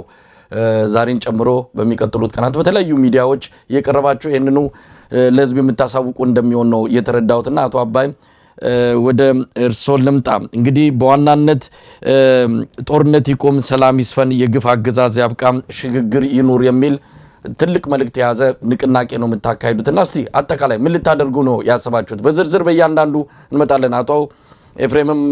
ዛሬን ጨምሮ በሚቀጥሉት ቀናት በተለያዩ ሚዲያዎች እየቀረባችሁ ይሄንኑ ለህዝብ የምታሳውቁ እንደሚሆን ነው የተረዳሁትና አቶ አባይ ወደ እርሶ ልምጣ። እንግዲህ በዋናነት ጦርነት ይቆም፣ ሰላም ይስፈን፣ የግፍ አገዛዝ ያብቃ፣ ሽግግር ይኑር የሚል ትልቅ መልእክት የያዘ ንቅናቄ ነው የምታካሂዱትና እስቲ አጠቃላይ ምን ልታደርጉ ነው ያሰባችሁት? በዝርዝር በእያንዳንዱ እንመጣለን። አቶ ኤፍሬምም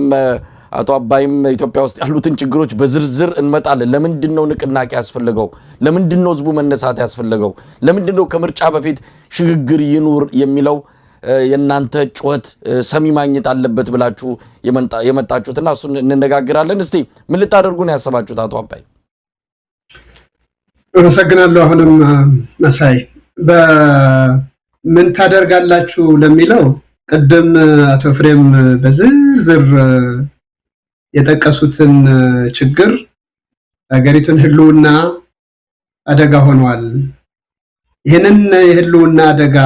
አቶ አባይም ኢትዮጵያ ውስጥ ያሉትን ችግሮች በዝርዝር እንመጣለን። ለምንድን ነው ንቅናቄ ያስፈልገው? ለምንድን ነው ህዝቡ መነሳት ያስፈልገው? ለምንድን ነው ከምርጫ በፊት ሽግግር ይኑር የሚለው የናንተ ጩኸት ሰሚ ማግኘት አለበት ብላችሁ የመጣችሁትና እሱን እንነጋገራለን። እስቲ ምን ልታደርጉ ነው ያሰባችሁት አቶ አባይ? አመሰግናለሁ። አሁንም መሳይ በምን ታደርጋላችሁ ለሚለው ቅድም አቶ ኤፍሬም በዝርዝር የጠቀሱትን ችግር ሀገሪቱን ህልውና አደጋ ሆኗል። ይህንን የህልውና አደጋ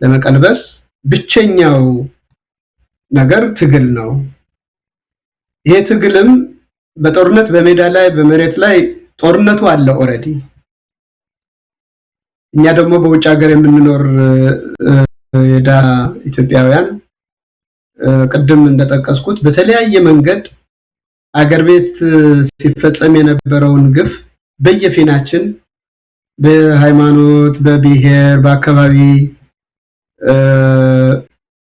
ለመቀልበስ ብቸኛው ነገር ትግል ነው። ይሄ ትግልም በጦርነት በሜዳ ላይ በመሬት ላይ ጦርነቱ አለ ኦሬዲ። እኛ ደግሞ በውጭ ሀገር የምንኖር የዳ ኢትዮጵያውያን ቅድም እንደጠቀስኩት በተለያየ መንገድ አገር ቤት ሲፈጸም የነበረውን ግፍ በየፊናችን በሃይማኖት፣ በብሔር፣ በአካባቢ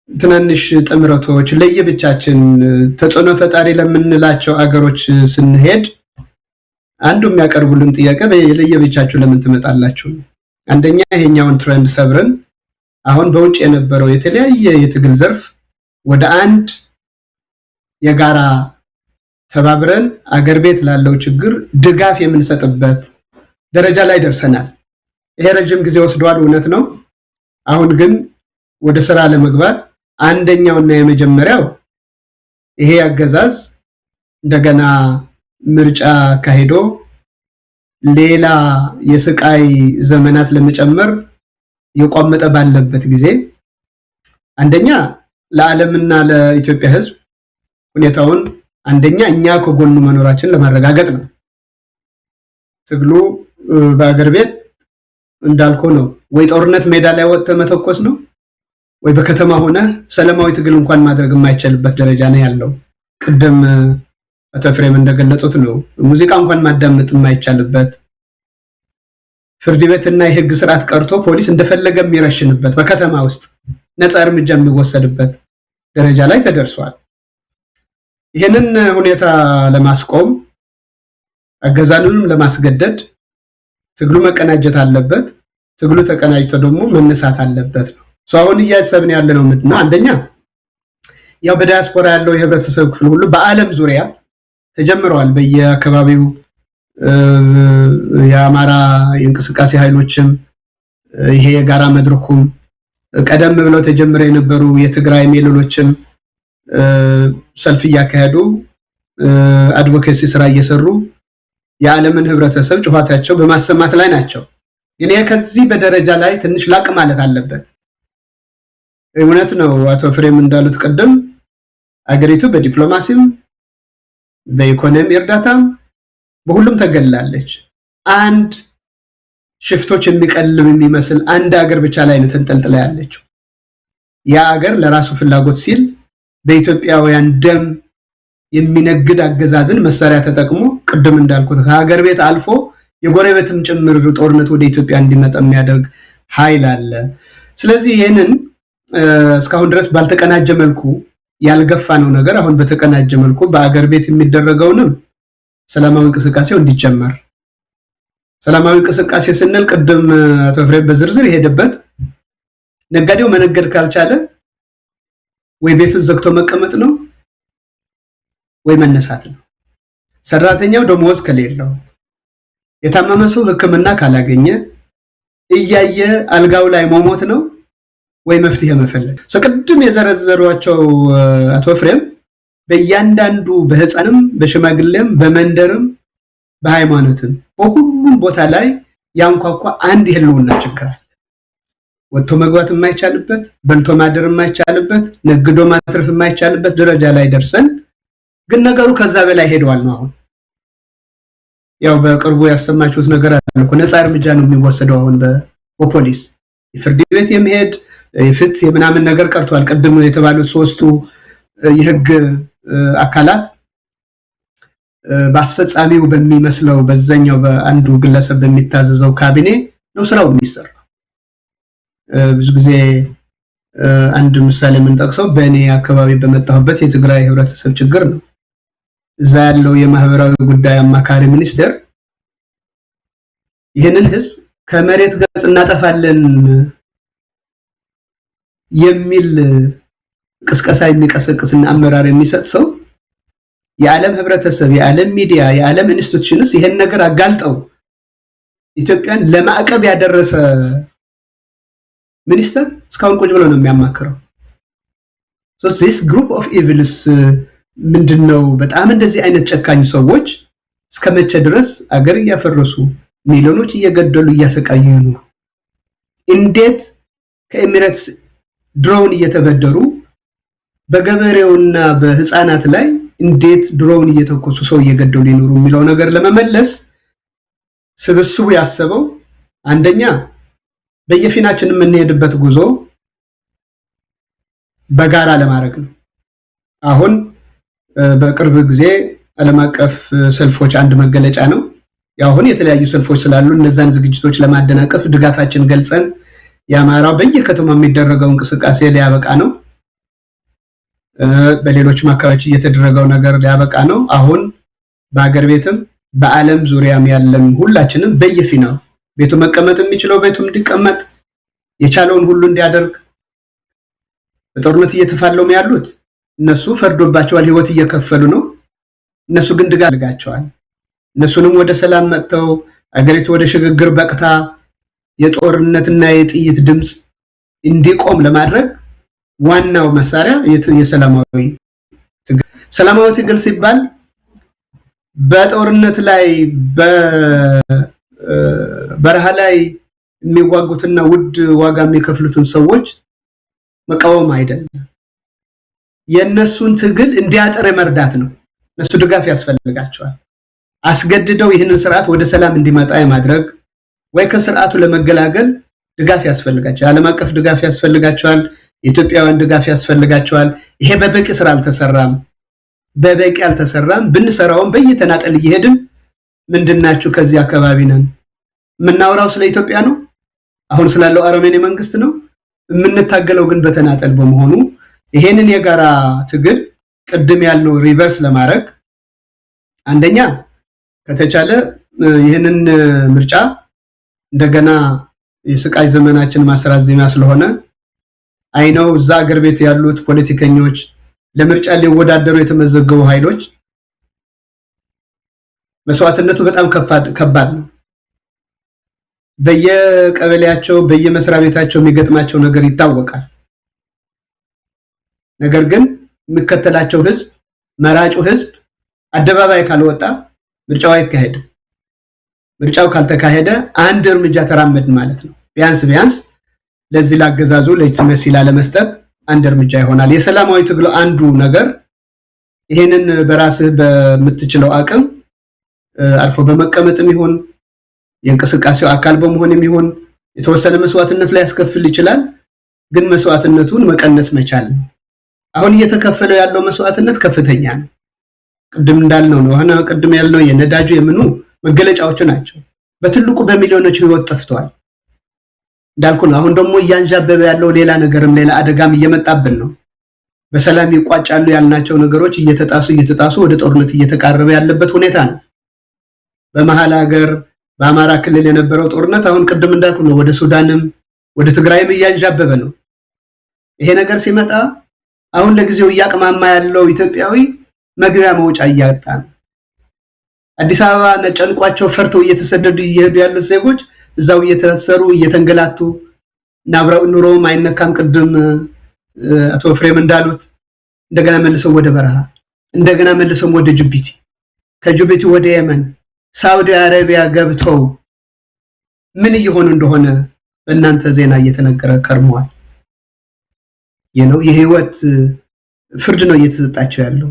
ትናንሽ ጥምረቶች ለየብቻችን ተጽዕኖ ፈጣሪ ለምንላቸው አገሮች ስንሄድ አንዱ የሚያቀርቡልን ጥያቄ ለየብቻችሁ ለምን ትመጣላችሁ? አንደኛ ይሄኛውን ትሬንድ ሰብረን አሁን በውጭ የነበረው የተለያየ የትግል ዘርፍ ወደ አንድ የጋራ ተባብረን አገር ቤት ላለው ችግር ድጋፍ የምንሰጥበት ደረጃ ላይ ደርሰናል። ይሄ ረጅም ጊዜ ወስዷል፣ እውነት ነው። አሁን ግን ወደ ስራ ለመግባት አንደኛውና የመጀመሪያው ይሄ አገዛዝ እንደገና ምርጫ ካሄዶ ሌላ የስቃይ ዘመናት ለመጨመር የቋመጠ ባለበት ጊዜ አንደኛ ለዓለምና ለኢትዮጵያ ሕዝብ ሁኔታውን አንደኛ እኛ ከጎኑ መኖራችን ለማረጋገጥ ነው። ትግሉ በአገር ቤት እንዳልኩ ነው። ወይ ጦርነት ሜዳ ላይ ወጥተ መተኮስ ነው፣ ወይ በከተማ ሆነ ሰላማዊ ትግል እንኳን ማድረግ የማይቻልበት ደረጃ ነው ያለው። ቅድም አቶ ኤፍሬም እንደገለጹት ነው። ሙዚቃ እንኳን ማዳመጥ የማይቻልበት፣ ፍርድ ቤትና የህግ ስርዓት ቀርቶ ፖሊስ እንደፈለገ የሚረሽንበት፣ በከተማ ውስጥ ነፃ እርምጃ የሚወሰድበት ደረጃ ላይ ተደርሷል። ይህንን ሁኔታ ለማስቆም አገዛዙንም ለማስገደድ ትግሉ መቀናጀት አለበት። ትግሉ ተቀናጅቶ ደግሞ መነሳት አለበት ነው። አሁን እያሰብን ያለነው ምንድነው? አንደኛ ያው በዲያስፖራ ያለው የህብረተሰብ ክፍል ሁሉ በአለም ዙሪያ ተጀምረዋል። በየአካባቢው የአማራ የእንቅስቃሴ ኃይሎችም ይሄ የጋራ መድረኩም ቀደም ብለው ተጀምረው የነበሩ የትግራይ ሜሎሎችም ሰልፍ እያካሄዱ አድቮኬሲ ስራ እየሰሩ የዓለምን ህብረተሰብ ጩኸታቸው በማሰማት ላይ ናቸው። ግን ከዚህ በደረጃ ላይ ትንሽ ላቅ ማለት አለበት። እውነት ነው አቶ ፍሬም እንዳሉት ቀደም አገሪቱ በዲፕሎማሲም በኢኮኖሚ እርዳታም በሁሉም ተገላለች። አንድ ሽፍቶች የሚቀልብ የሚመስል አንድ ሀገር ብቻ ላይ ነው ተንጠልጥላ ያለችው። ያ ሀገር ለራሱ ፍላጎት ሲል በኢትዮጵያውያን ደም የሚነግድ አገዛዝን መሳሪያ ተጠቅሞ ቅድም እንዳልኩት ከሀገር ቤት አልፎ የጎረቤትም ጭምር ጦርነት ወደ ኢትዮጵያ እንዲመጣ የሚያደርግ ኃይል አለ። ስለዚህ ይሄንን እስካሁን ድረስ ባልተቀናጀ መልኩ ያልገፋ ነው ነገር አሁን በተቀናጀ መልኩ በአገር ቤት የሚደረገውንም ሰላማዊ እንቅስቃሴው እንዲጀመር ሰላማዊ እንቅስቃሴ ስንል ቅድም አቶ ፍሬ በዝርዝር የሄደበት ነጋዴው መነገድ ካልቻለ ወይ ቤቱን ዘግቶ መቀመጥ ነው ወይ መነሳት ነው። ሰራተኛው ደሞዝ ከሌለው የታመመ ሰው ሕክምና ካላገኘ እያየ አልጋው ላይ መሞት ነው ወይ መፍትሄ መፈለግ። ቅድም የዘረዘሯቸው አቶ ፍሬም በእያንዳንዱ በህፃንም በሽማግሌም በመንደርም በሃይማኖትም በሁሉም ቦታ ላይ ያንኳኳ አንድ የህልውና ችግር አለ። ወጥቶ መግባት የማይቻልበት፣ በልቶ ማደር የማይቻልበት፣ ነግዶ ማትረፍ የማይቻልበት ደረጃ ላይ ደርሰን ግን ነገሩ ከዛ በላይ ሄደዋል ነው። አሁን ያው በቅርቡ ያሰማችሁት ነገር አለ እኮ ነፃ እርምጃ ነው የሚወሰደው አሁን በፖሊስ የፍርድ ቤት የሚሄድ የፍትህ የምናምን ነገር ቀርቷል። ቀደም የተባሉት ሶስቱ የህግ አካላት በአስፈጻሚው በሚመስለው በዛኛው በአንዱ ግለሰብ በሚታዘዘው ካቢኔ ነው ስራው የሚሰራው። ብዙ ጊዜ አንድ ምሳሌ የምንጠቅሰው በእኔ አካባቢ በመጣሁበት የትግራይ ህብረተሰብ ችግር ነው። እዛ ያለው የማህበራዊ ጉዳይ አማካሪ ሚኒስቴር ይህንን ህዝብ ከመሬት ገጽ እናጠፋለን የሚል ቅስቀሳ የሚቀሰቅስና አመራር የሚሰጥ ሰው የዓለም ህብረተሰብ፣ የዓለም ሚዲያ፣ የዓለም ኢንስቲትዩሽንስ ይሄን ነገር አጋልጠው ኢትዮጵያን ለማዕቀብ ያደረሰ ሚኒስተር እስካሁን ቁጭ ብሎ ነው የሚያማክረው። so this group of evils ምንድነው? በጣም እንደዚህ አይነት ጨካኝ ሰዎች እስከመቼ ድረስ አገር እያፈረሱ ሚሊዮኖች እየገደሉ እያሰቃዩ ነው? እንዴት ከኤሚሬትስ ድሮን እየተበደሩ በገበሬውና በህፃናት ላይ እንዴት ድሮን እየተኮሱ ሰው እየገደሉ ይኖሩ የሚለው ነገር ለመመለስ ስብስቡ ያሰበው አንደኛ በየፊናችን የምንሄድበት ጉዞ በጋራ ለማድረግ ነው። አሁን በቅርብ ጊዜ ዓለም አቀፍ ሰልፎች አንድ መገለጫ ነው። ያሁን የተለያዩ ሰልፎች ስላሉ እነዛን ዝግጅቶች ለማደናቀፍ ድጋፋችን ገልጸን የአማራው በየከተማው የሚደረገው እንቅስቃሴ ሊያበቃ ነው። በሌሎችም አካባቢዎች እየተደረገው ነገር ሊያበቃ ነው። አሁን በአገር ቤትም በዓለም ዙሪያም ያለን ሁላችንም በየፊናው ቤቱ መቀመጥ የሚችለው ቤቱ እንዲቀመጥ የቻለውን ሁሉ እንዲያደርግ በጦርነት እየተፋለሙ ያሉት እነሱ ፈርዶባቸዋል፣ ህይወት እየከፈሉ ነው። እነሱ ግን ድጋፍ አድርጋቸዋል። እነሱንም ወደ ሰላም መጥተው አገሪቱ ወደ ሽግግር በቅታ የጦርነትና የጥይት ድምጽ እንዲቆም ለማድረግ ዋናው መሳሪያ የሰላማዊ ትግል። ሰላማዊ ትግል ሲባል በጦርነት ላይ በበረሃ ላይ የሚዋጉትና ውድ ዋጋ የሚከፍሉትን ሰዎች መቃወም አይደለም። የነሱን ትግል እንዲያጠር መርዳት ነው። እነሱ ድጋፍ ያስፈልጋቸዋል። አስገድደው ይህንን ስርዓት ወደ ሰላም እንዲመጣ የማድረግ ወይ ከስርዓቱ ለመገላገል ድጋፍ ያስፈልጋቸዋል። ዓለም አቀፍ ድጋፍ ያስፈልጋቸዋል። የኢትዮጵያውያን ድጋፍ ያስፈልጋቸዋል። ይሄ በበቂ ስራ አልተሰራም። በበቂ አልተሰራም። ብንሰራውም በየተናጠል እየሄድን ምንድናችሁ ከዚህ አካባቢ ነን የምናወራው ስለ ኢትዮጵያ ነው፣ አሁን ስላለው አረመኔ መንግስት ነው የምንታገለው። ግን በተናጠል በመሆኑ ይሄንን የጋራ ትግል ቅድም ያልነው ሪቨርስ ለማድረግ አንደኛ ከተቻለ ይህንን ምርጫ እንደገና የስቃይ ዘመናችን ማስራዘሚያ ስለሆነ አይነው እዛ አገር ቤት ያሉት ፖለቲከኞች ለምርጫ ሊወዳደሩ የተመዘገቡ ኃይሎች መስዋዕትነቱ በጣም ከባድ ነው። በየቀበሌያቸው በየመስሪያ ቤታቸው የሚገጥማቸው ነገር ይታወቃል። ነገር ግን የሚከተላቸው ህዝብ መራጩ ህዝብ አደባባይ ካልወጣ ምርጫው አይካሄድም። ምርጫው ካልተካሄደ አንድ እርምጃ ተራመድ ማለት ነው። ቢያንስ ለዚህ ላገዛዙ ለጅመሲ ለመስጠት አንድ እርምጃ ይሆናል። የሰላማዊ ትግሉ አንዱ ነገር ይሄንን በራስህ በምትችለው አቅም አርፎ በመቀመጥም ይሁን የእንቅስቃሴው አካል በመሆንም ይሁን የተወሰነ መስዋዕትነት ላይ ያስከፍል ይችላል። ግን መስዋዕትነቱን መቀነስ መቻል ነው። አሁን እየተከፈለው ያለው መስዋዕትነት ከፍተኛ ነው። ቅድም እንዳልነው ነው። ቅድም ያልነው የነዳጁ የምኑ መገለጫዎች ናቸው። በትልቁ በሚሊዮኖች ህይወት ጠፍቷል። እንዳልኩ ነው። አሁን ደግሞ እያንዣበበ ያለው ሌላ ነገርም ሌላ አደጋም እየመጣብን ነው። በሰላም ይቋጫሉ ያልናቸው ነገሮች እየተጣሱ ወደ ጦርነት እየተቃረበ ያለበት ሁኔታ ነው። በመሃል ሀገር በአማራ ክልል የነበረው ጦርነት አሁን ቅድም እንዳልኩ ነው ወደ ሱዳንም ወደ ትግራይም እያንዣበበ ነው። ይሄ ነገር ሲመጣ አሁን ለጊዜው እያቅማማ ያለው ኢትዮጵያዊ መግቢያ መውጫ እያጣ ነው። አዲስ አበባ ነጨንቋቸው ፈርተው እየተሰደዱ እየሄዱ ያሉት ዜጎች እዛው እየተሰሩ እየተንገላቱ ናብራው ኑሮም አይነካም። ቅድም አቶ ፍሬም እንዳሉት እንደገና መልሰው ወደ በረሃ እንደገና መልሰው ወደ ጅቡቲ ከጅቡቲ ወደ የመን ሳውዲ አረቢያ ገብተው ምን እየሆኑ እንደሆነ በእናንተ ዜና እየተነገረ ከርመዋል። የህይወት ፍርድ ነው እየተሰጣቸው ያለው።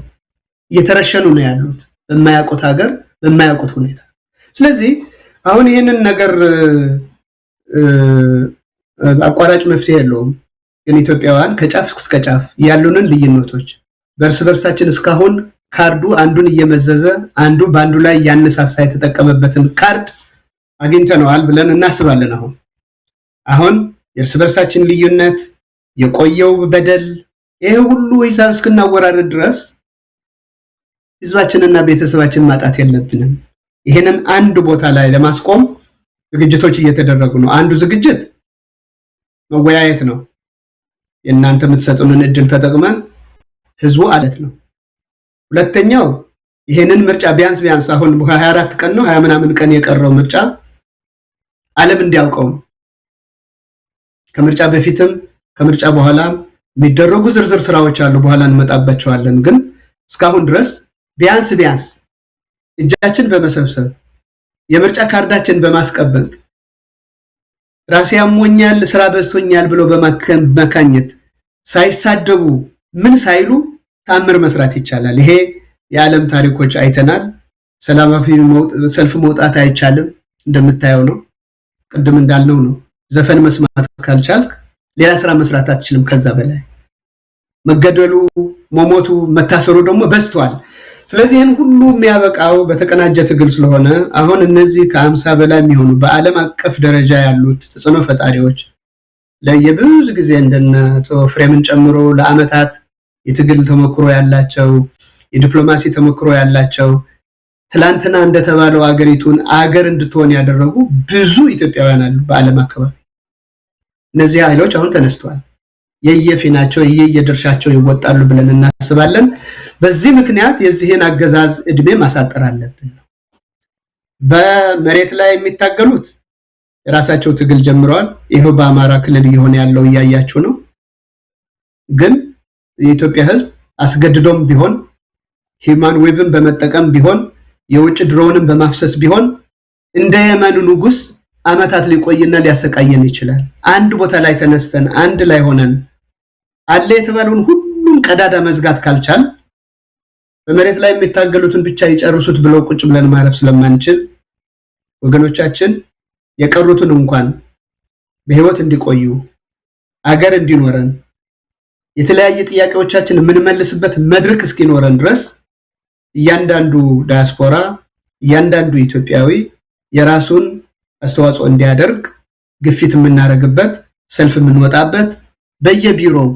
እየተረሸኑ ነው ያሉት በማያውቁት ሀገር በማያውቁት ሁኔታ። ስለዚህ አሁን ይሄንን ነገር አቋራጭ መፍትሄ የለውም። ግን ኢትዮጵያውያን ከጫፍ እስከ ጫፍ ያሉንን ልዩነቶች በእርስ በርሳችን እስካሁን ካርዱ አንዱን እየመዘዘ አንዱ ባንዱ ላይ ያነሳሳ የተጠቀመበትን ካርድ አግኝተነዋል ብለን እናስባለን። አሁን የእርስ በርሳችን ልዩነት የቆየው በደል ይሄ ሁሉ ሂሳብ እስክናወራረድ ድረስ ህዝባችንና ቤተሰባችን ማጣት የለብንም። ይሄንን አንድ ቦታ ላይ ለማስቆም ዝግጅቶች እየተደረጉ ነው። አንዱ ዝግጅት መወያየት ነው። የእናንተ የምትሰጡንን እድል ተጠቅመን ህዝቡ አለት ነው። ሁለተኛው ይሄንን ምርጫ ቢያንስ አሁን 24 ቀን ነው 20 ምናምን ቀን የቀረው ምርጫ ዓለም እንዲያውቀው ከምርጫ በፊትም ከምርጫ በኋላም የሚደረጉ ዝርዝር ስራዎች አሉ። በኋላ እንመጣባቸዋለን። ግን እስካሁን ድረስ ቢያንስ እጃችን በመሰብሰብ የምርጫ ካርዳችን በማስቀበጥ ራሴ ያሞኛል ስራ በዝቶኛል ብሎ በመካኘት ሳይሳደቡ ምን ሳይሉ ታምር መስራት ይቻላል። ይሄ የዓለም ታሪኮች አይተናል። ሰላማዊ ሰልፍ መውጣት አይቻልም እንደምታየው ነው። ቅድም እንዳልነው ነው። ዘፈን መስማት ካልቻልክ ሌላ ስራ መስራት አትችልም። ከዛ በላይ መገደሉ፣ መሞቱ፣ መታሰሩ ደግሞ በዝቷል። ስለዚህ ይህን ሁሉ የሚያበቃው በተቀናጀ ትግል ስለሆነ አሁን እነዚህ ከ50 በላይ የሚሆኑ በዓለም አቀፍ ደረጃ ያሉት ተጽዕኖ ፈጣሪዎች ለየብዙ ጊዜ እንደነ ፍሬምን ጨምሮ ለአመታት የትግል ተሞክሮ ያላቸው የዲፕሎማሲ ተሞክሮ ያላቸው ትላንትና እንደተባለው አገሪቱን አገር እንድትሆን ያደረጉ ብዙ ኢትዮጵያውያን አሉ በዓለም አካባቢ። እነዚህ ኃይሎች አሁን ተነስተዋል። የየፊናቸው የየድርሻቸው ይወጣሉ ብለን እናስባለን። በዚህ ምክንያት የዚህን አገዛዝ እድሜ ማሳጠር አለብን። በመሬት ላይ የሚታገሉት የራሳቸው ትግል ጀምረዋል። ይሄው በአማራ ክልል እየሆነ ያለው እያያችሁ ነው። ግን የኢትዮጵያ ሕዝብ አስገድዶም ቢሆን ሂማን ዌቭን በመጠቀም ቢሆን የውጭ ድሮንን በማፍሰስ ቢሆን እንደ የመኑ ንጉስ አመታት ሊቆይና ሊያሰቃየን ይችላል። አንድ ቦታ ላይ ተነስተን አንድ ላይ ሆነን አለ የተባለውን ሁሉም ቀዳዳ መዝጋት ካልቻል በመሬት ላይ የሚታገሉትን ብቻ ይጨርሱት ብለው ቁጭ ብለን ማረፍ ስለማንችል ወገኖቻችን የቀሩትን እንኳን በህይወት እንዲቆዩ አገር እንዲኖረን የተለያየ ጥያቄዎቻችን የምንመልስበት መድረክ እስኪኖረን ድረስ እያንዳንዱ ዳያስፖራ እያንዳንዱ ኢትዮጵያዊ የራሱን አስተዋጽኦ እንዲያደርግ ግፊት የምናረግበት ሰልፍ የምንወጣበት በየቢሮው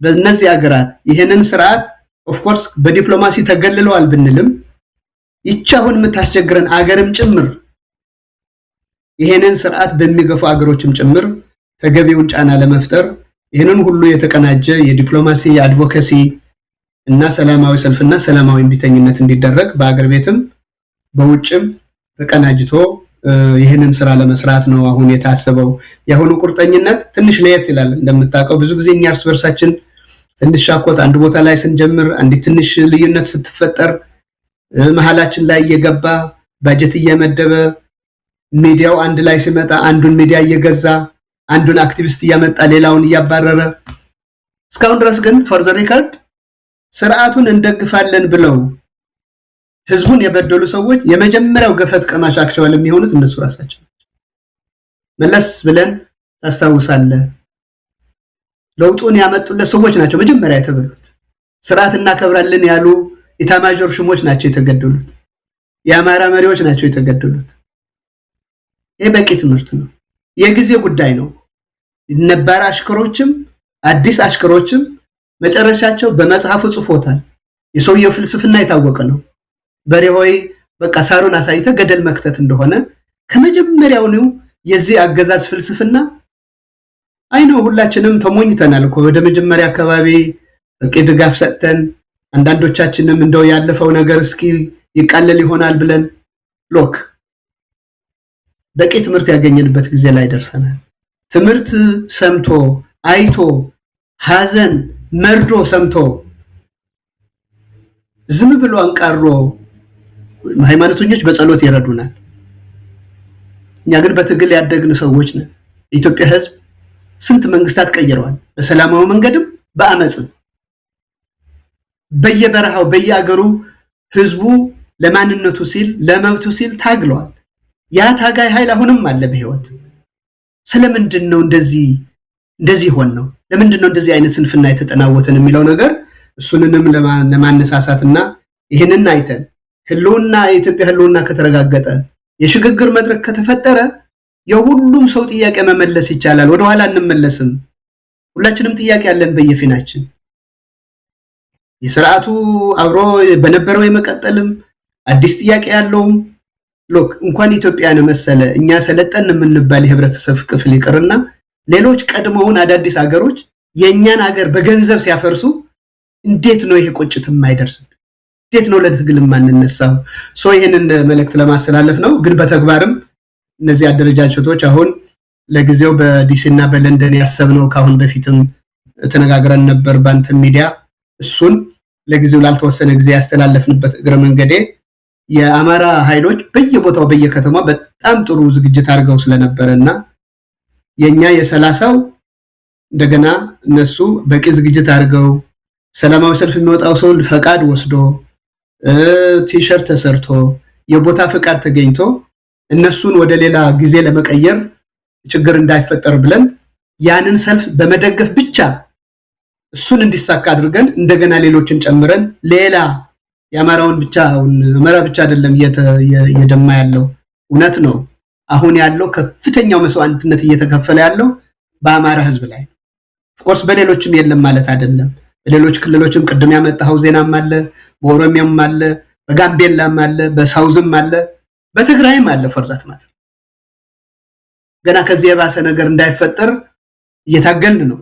በእነዚህ ሀገራት ይሄንን ስርዓት ኦፍ ኮርስ በዲፕሎማሲ ተገልለዋል ብንልም ይቻሁን የምታስቸግረን አገርም ጭምር ይሄንን ስርዓት በሚገፉ አገሮችም ጭምር ተገቢውን ጫና ለመፍጠር ይሄንን ሁሉ የተቀናጀ የዲፕሎማሲ የአድቮኬሲ እና ሰላማዊ ሰልፍና ሰላማዊ ቢተኝነት እንዲደረግ በአገር ቤትም በውጭም ተቀናጅቶ ይሄንን ስራ ለመስራት ነው አሁን የታሰበው። የሆነ ቁርጠኝነት ትንሽ ለየት ይላል። እንደምታውቀው ብዙ ጊዜ እኛ እርስ በርሳችን ትንሽ ሻኮት አንድ ቦታ ላይ ስንጀምር አንድ ትንሽ ልዩነት ስትፈጠር መሐላችን ላይ እየገባ ባጀት እየመደበ ሚዲያው አንድ ላይ ሲመጣ አንዱን ሚዲያ እየገዛ አንዱን አክቲቪስት እያመጣ ሌላውን እያባረረ እስካሁን ድረስ ግን ፎር ዘ ሪከርድ ስርዓቱን እንደግፋለን ብለው ህዝቡን የበደሉ ሰዎች የመጀመሪያው ገፈት ቀማሽ አክቹዋሊ የሚሆኑት እነሱ ራሳቸው መለስ ብለን ታስታውሳለህ ለውጡን ያመጡለት ሰዎች ናቸው መጀመሪያ የተበሉት ስርዓት እናከብራለን ያሉ ኢታማዦር ሹሞች ናቸው የተገደሉት የአማራ መሪዎች ናቸው የተገደሉት ይሄ በቂ ትምህርት ነው የጊዜ ጉዳይ ነው ነባር አሽከሮችም አዲስ አሽከሮችም መጨረሻቸው በመጽሐፉ ጽፎታል የሰውየው ፍልስፍና የታወቀ ነው በሬሆይ በቃ ሳሩን አሳይተ ገደል መክተት እንደሆነ ከመጀመሪያው ነው የዚህ አገዛዝ ፍልስፍና አይነው ሁላችንም ተሞኝተናል እኮ ወደ መጀመሪያ አካባቢ በቂ ድጋፍ ሰጥተን አንዳንዶቻችንም እንደው ያለፈው ነገር እስኪ ይቃለል ይሆናል ብለን ሎክ በቂ ትምህርት ያገኘንበት ጊዜ ላይ ደርሰናል ትምህርት ሰምቶ አይቶ ሐዘን መርዶ ሰምቶ ዝም ብሎ አንቃሮ ሃይማኖተኞች በጸሎት ይረዱናል እኛ ግን በትግል ያደግን ሰዎች ነን ኢትዮጵያ ህዝብ ስንት መንግስታት ቀይረዋል በሰላማዊ መንገድም በአመጽም በየበረሃው በየአገሩ ህዝቡ ለማንነቱ ሲል ለመብቱ ሲል ታግሏል ያ ታጋይ ኃይል አሁንም አለ በህይወት ስለምንድነው እንደዚህ ሆነ ነው ለምንድነው እንደዚህ አይነት ስንፍና የተጠናወተን የሚለው ነገር እሱንንም ለማነሳሳትና ይሄንን አይተን ህልውና የኢትዮጵያ ህልውና ከተረጋገጠ የሽግግር መድረክ ከተፈጠረ የሁሉም ሰው ጥያቄ መመለስ ይቻላል ወደ ኋላ እንመለስም ሁላችንም ጥያቄ ያለን በየፊናችን የሥርዓቱ አብሮ በነበረው የመቀጠልም አዲስ ጥያቄ ያለውም ሎክ እንኳን ኢትዮጵያን መሰለ እኛ ሰለጠን የምንባል የህብረተሰብ ክፍል ይቀርና ሌሎች ቀድሞውን አዳዲስ ሀገሮች የኛን ሀገር በገንዘብ ሲያፈርሱ እንዴት ነው ይሄ ቁጭት የማይደርስብን እንዴት ነው ለትግል ማንነሳው ይሄንን መልእክት ለማስተላለፍ ነው ግን በተግባርም እነዚህ አደረጃጀቶች አሁን ለጊዜው በዲሲና በለንደን ያሰብነው ካሁን በፊትም ተነጋግረን ነበር ባንተ ሚዲያ እሱን ለጊዜው ላልተወሰነ ጊዜ ያስተላለፍንበት እግረ መንገዴ የአማራ ኃይሎች በየቦታው በየከተማው በጣም ጥሩ ዝግጅት አድርገው ስለነበረና የኛ የ30ው እንደገና እነሱ በቂ ዝግጅት አድርገው ሰላማዊ ሰልፍ የሚወጣው ሰው ፈቃድ ወስዶ ቲሸርት ተሰርቶ የቦታ ፈቃድ ተገኝቶ እነሱን ወደ ሌላ ጊዜ ለመቀየር ችግር እንዳይፈጠር ብለን ያንን ሰልፍ በመደገፍ ብቻ እሱን እንዲሳካ አድርገን እንደገና ሌሎችን ጨምረን ሌላ ያማራውን ብቻ አማራ ብቻ አይደለም የደማ ያለው እውነት ነው አሁን ያለው ከፍተኛው መስዋዕትነት እየተከፈለ ያለው በአማራ ህዝብ ላይ ኦፍኮርስ በሌሎችም የለም ማለት አይደለም በሌሎች ክልሎችም ቅድም ያመጣው ዜናም አለ በኦሮሚያም አለ በጋምቤላም አለ በሳውዝም አለ በትግራይም አለ ፈርዛት ማለት ገና ከዚህ የባሰ ነገር እንዳይፈጠር እየታገልን ነው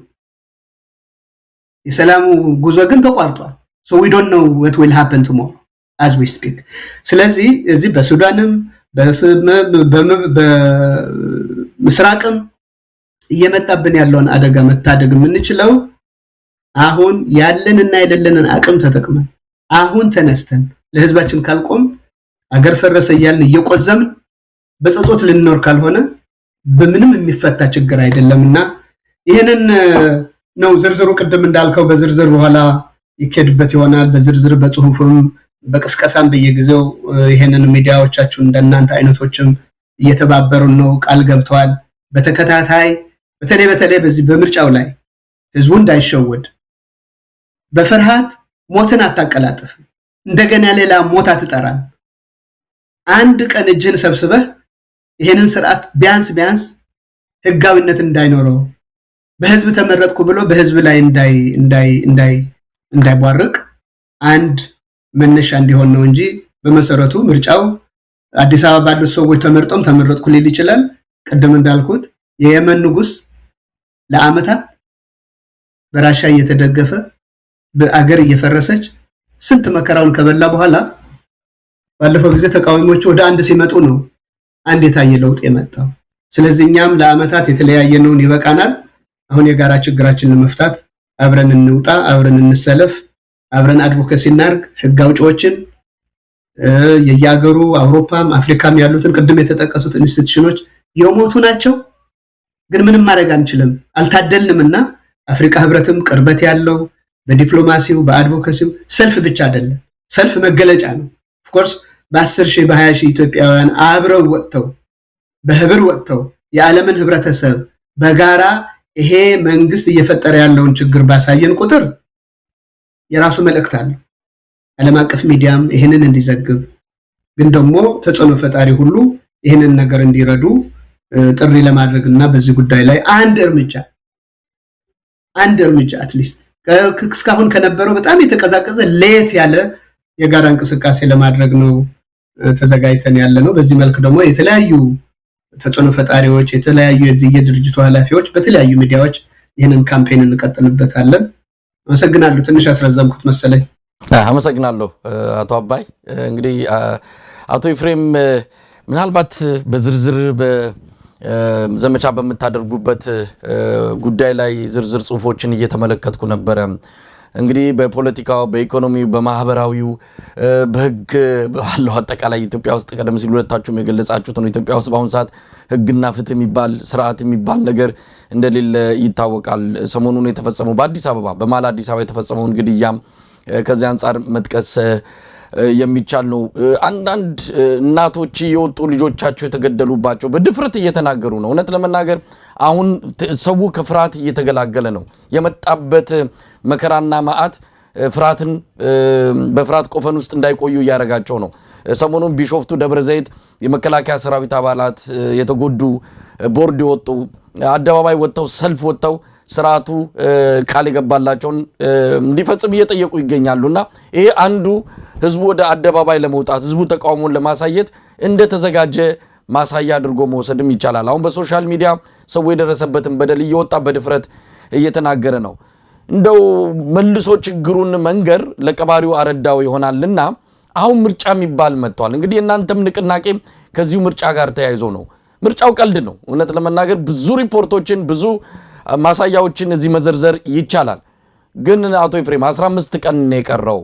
የሰላሙ ጉዞ ግን ተቋርጧል so we don't know what will happen tomorrow as we speak ስለዚህ እዚህ በሱዳንም በምስራቅም እየመጣብን ያለውን አደጋ መታደግ የምንችለው አሁን ያለንና የሌለንን አቅም ተጠቅመን አሁን ተነስተን ለህዝባችን ካልቆም አገር ፈረሰ ይያልን እየቆዘምን በጸጾት ልንኖር ካልሆነ በምንም የሚፈታ ችግር አይደለምና ይሄንን ነው ዝርዝሩ ቅድም እንዳልከው በዝርዝር በኋላ ይከድበት ይሆናል በዝርዝር በጽሁፍም በቅስቀሳም በየጊዜው ይሄንን ሚዲያዎቻችሁ እንደናንተ አይነቶችም እየተባበሩን ነው ቃል ገብተዋል በተከታታይ በተለይ በዚህ በምርጫው ላይ ህዝቡ እንዳይሸወድ በፍርሃት ሞትን አታቀላጥፍ እንደገና ሌላ ሞት አትጠራም አንድ ቀን እጅን ሰብስበህ ይሄንን ስርዓት ቢያንስ ህጋዊነት እንዳይኖረው በህዝብ ተመረጥኩ ብሎ በህዝብ ላይ እንዳይቧርቅ አንድ መነሻ እንዲሆን ነው እንጂ በመሰረቱ ምርጫው አዲስ አበባ ባሉት ሰዎች ተመረጥኩ ሊል ይችላል ቀደም እንዳልኩት የየመን ንጉስ ለአመታት በራሻ እየተደገፈ በአገር እየፈረሰች ስንት መከራውን ከበላ በኋላ ባለፈው ጊዜ ተቃዋሚዎች ወደ አንድ ሲመጡ ነው አንድ የታየ ለውጥ የመጣው ስለዚህ እኛም ለአመታት የተለያየነውን ይበቃናል አሁን የጋራ ችግራችንን ለመፍታት አብረን እንውጣ አብረን እንሰለፍ አብረን አድቮኬሲ እናርግ ህግ አውጪዎችን የያገሩ አውሮፓም አፍሪካም ያሉትን ቅድም የተጠቀሱት ኢንስቲትዩሽኖች የሞቱ ናቸው። ግን ምንም ማድረግ አንችልም አልታደልንምና አፍሪካ ህብረትም ቅርበት ያለው በዲፕሎማሲው በአድቮኬሲው ሰልፍ ብቻ አይደለም ሰልፍ መገለጫ ነው ኦፍ ኮርስ በ10 ሺህ በ20 ሺህ ኢትዮጵያውያን አብረው ወጥተው በህብር ወጥተው የዓለምን ህብረተሰብ በጋራ ይሄ መንግስት እየፈጠረ ያለውን ችግር ባሳየን ቁጥር የራሱ መልእክት አለ ዓለም አቀፍ ሚዲያም ይሄንን እንዲዘግብ ግን ደግሞ ተጽዕኖ ፈጣሪ ሁሉ ይሄንን ነገር እንዲረዱ ጥሪ ለማድረግና በዚህ ጉዳይ ላይ አንድ እርምጃ አትሊስት እስካሁን ከነበረው በጣም የተቀዛቀዘ ለየት ያለ የጋራ እንቅስቃሴ ለማድረግ ነው ተዘጋጅተን ያለ ነው በዚህ መልኩ ደግሞ የተለያዩ ተጽዕኖ ፈጣሪዎች የተለያዩ የድርጅቱ ኃላፊዎች በተለያዩ ሚዲያዎች ይሄንን ካምፔን እንቀጥልበታለን አመሰግናለሁ ትንሽ አስረዘምኩት መሰለኝ አመሰግናለሁ አቶ አባይ እንግዲህ አቶ ኤፍሬም ምናልባት በዝርዝር በዘመቻ በመታደርጉበት ጉዳይ ላይ ዝርዝር ጽሁፎችን እየተመለከትኩ ነበር እንግዲህ በፖለቲካው በኢኮኖሚው በማህበራዊው በህግ ባለው አጠቃላይ ኢትዮጵያ ውስጥ ቀደም ሲል ሁለታችሁም የገለጻችሁት ነው ኢትዮጵያ ውስጥ በአሁን ሰዓት ህግና ፍትህ የሚባል ስርዓት የሚባል ነገር እንደሌለ ይታወቃል ሰሞኑን የተፈጸመው በአዲስ አበባ በማላ አዲስ አበባ የተፈጸመው ግድያም ከዚህ አንፃር መጥቀስ የሚቻል ነው አንዳንድ እናቶች የወጡ ልጆቻቸው የተገደሉባቸው በድፍረት እየተናገሩ ነው እውነት ለመናገር አሁን ሰው ከፍርሃት እየተገላገለ ነው የመጣበት መከራና ማአት ፍርሃትን በፍርሃት ቆፈን ውስጥ እንዳይቆዩ ያረጋቸው ነው ሰሞኑን ቢሾፍቱ ደብረ ዘይት የመከላከያ ሰራዊት አባላት የተጎዱ ቦርድ ወጡ አደባባይ ወጣው ሰልፍ ወጣው ስርዓቱ ቃል የገባላቸውን እንዲፈጽም እየጠየቁ ይገኛሉና ይሄ አንዱ ህዝቡ ወደ አደባባይ ለመውጣት ህዝቡ ተቃውሞን ለማሳየት እንደተዘጋጀ ማሳያ አድርጎ መውሰድም ይቻላል አሁን በሶሻል ሚዲያ ሰው የደረሰበትን በደል እየወጣ በድፍረት እየተናገረ ነው እንደው መልሶ ችግሩን መንገር ለቀባሪው አረዳው ይሆናልና አሁን ምርጫ የሚባል መጥቷል እንግዲህ እናንተም ንቅናቄ ከዚሁ ምርጫ ጋር ተያይዞ ነው ምርጫው ቀልድ ነው እውነት ለመናገር ብዙ ሪፖርቶችን ብዙ ማሳያዎችን እዚህ መዘርዘር ይቻላል ግን አቶ ኤፍሬም 15 ቀን ነው የቀረው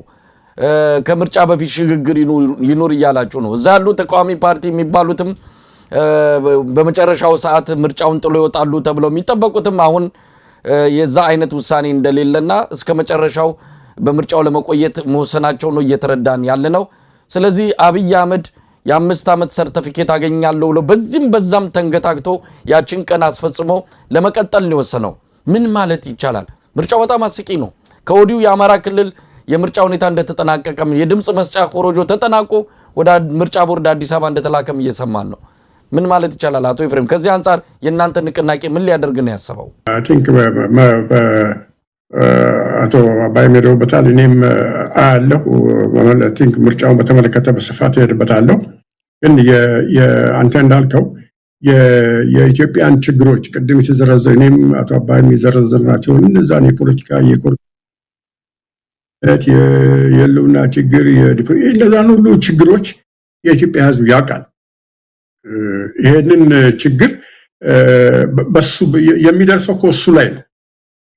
ከምርጫ በፊት ሽግግር ይኖር ይያላችሁ ነው እዛ ያሉ ተቃዋሚ ፓርቲ የሚባሉትም በመጨረሻው ሰዓት ምርጫውን ጥሎ ይወጣሉ ተብሎ የሚጠበቁትም አሁን የዛ አይነት ውሳኔ እንደሌለና እስከ መጨረሻው በምርጫው ለመቆየት መወሰናቸው ነው እየተረዳን ያለ ነው ስለዚህ አብይ አህመድ የ5 ዓመት ሰርቲፊኬት አገኛለሁ ብሎ በዚህም በዛም ተንገታግቶ ያችን ቀን አስፈጽሞ ለመቀጠል ነው ወሰነው ምን ማለት ይቻላል ምርጫው በጣም አስቂ ነው ከወዲሁ የአማራ ክልል የምርጫ ሁኔታ እንደተጠናቀቀም የድምጽ መስጫ ኮሮጆ ተጠናቆ ወደ ምርጫ ቦርድ አዲስ አበባ እንደተላከም እየሰማን ነው ምን ማለት ይቻላል አቶ ኤፍሬም ከዚህ አንፃር የእናንተ ንቅናቄ ምን ሊያደርግ ነው ያሰበው አይ ቲንክ አቶ አባይ ሜዶበታል እኔም አለሁ ማለት ቲንክ ምርጫውን በተመለከተ በስፋት ሄድበታለሁ ግን የአንተ እንዳልከው የኢትዮጵያን ችግሮች ቅድም የተዘረዘሩ እኔም አቶ አባይ የሚዘረዘራቸው እነዛን የፖለቲካ የለውና ችግር እነዛን ሁሉ ችግሮች የኢትዮጵያ ህዝብ ያውቃል ይሄንን ችግር በሱ የሚደርሰው እሱ ላይ ነው